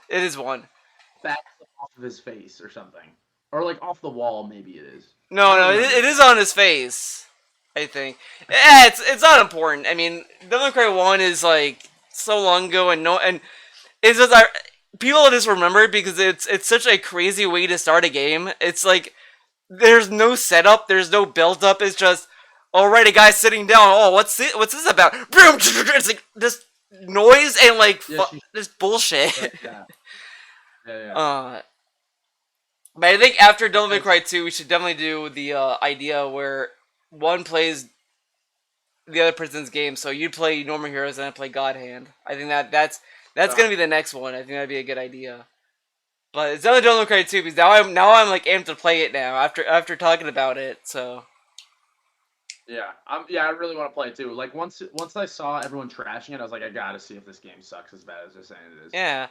It is 1. Back off of his face or something. Or like off the wall, maybe it is. No, it is on his face, I think. Yeah, it's not important. I mean, Devil May Cry 1 is like so long ago, and it's just people just remember it because it's such a crazy way to start a game. It's like there's no setup, there's no build up. It's just already guys sitting down. Oh, what's this about? Boom! It's like just noise and like just bullshit. Yeah. Yeah. But I think after Devil May Cry 2, we should definitely do the idea where one plays the other person's game. So you'd play Normal Heroes and I play God Hand. I think that's gonna be the next one. I think that'd be a good idea. But it's definitely Devil May Cry 2 because now I'm like amped to play it now after talking about it. So yeah, I really want to play it too. Like once I saw everyone trashing it, I was like, I gotta see if this game sucks as bad as they're saying it is. yeah.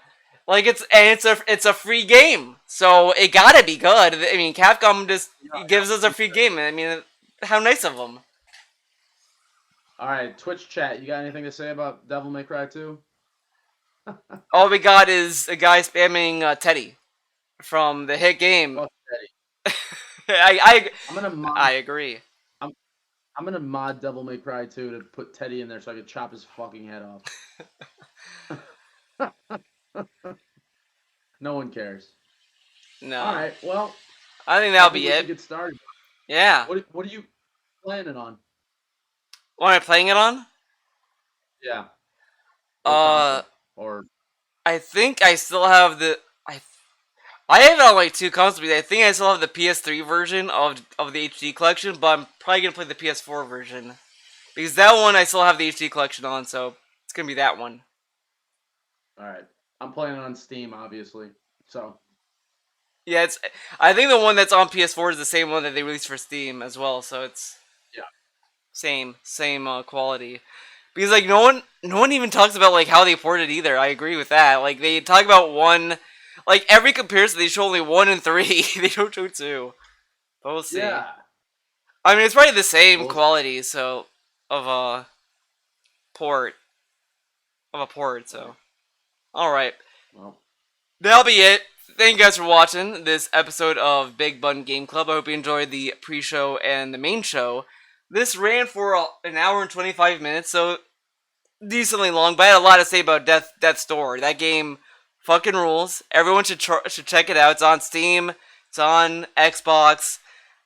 Like it's a free game, so it gotta be good. I mean, Capcom just gives us a free game. I mean, how nice of them. All right, Twitch chat. You got anything to say about Devil May Cry 2? All we got is a guy spamming Teddy from the hit game. Fuck Teddy. I agree. I'm gonna mod Devil May Cry 2 to put Teddy in there so I can chop his fucking head off. No one cares. No. All right. Well, I think that'll be it. Get started. Yeah. What are you planning on? What am I playing it on? Yeah. Or I think I still have the I have it on like 2 consoles. I think I still have the PS3 version of the HD collection, but I'm probably gonna play the PS4 version because that one I still have the HD collection on, so it's gonna be that one. All right. I'm playing it on Steam, obviously. So. Yeah, I think the one that's on PS4 is the same one that they released for Steam as well, so it's same quality. Because like no one even talks about like how they ported either. I agree with that. Like they talk about one, like every comparison they show only 1 and 3. They don't show 2. But we'll see. Yeah. I mean it's probably the same quality, so of a port. So all right. Well, that'll be it. Thank you guys for watching this episode of Big Bun Game Club. I hope you enjoyed the pre-show and the main show. This ran for an hour and 25 minutes, so decently long, but I had a lot to say about Death's Door. That game fucking rules. Everyone should check it out. It's on Steam. It's on Xbox.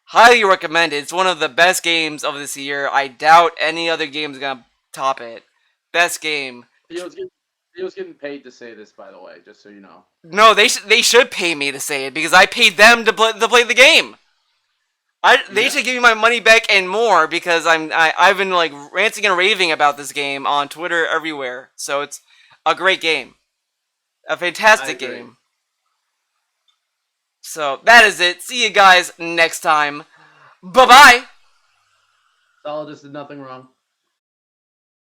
Highly recommend it. It's one of the best games of this year. I doubt any other game is going to top it. Best game. He was getting paid to say this, by the way, just so you know. No, they should pay me to say it because I paid them to play the game. They should give me my money back and more because I've been like ranting and raving about this game on Twitter everywhere. So it's a great game, a fantastic game. So that is it. See you guys next time. Bye bye. Solidus did nothing wrong.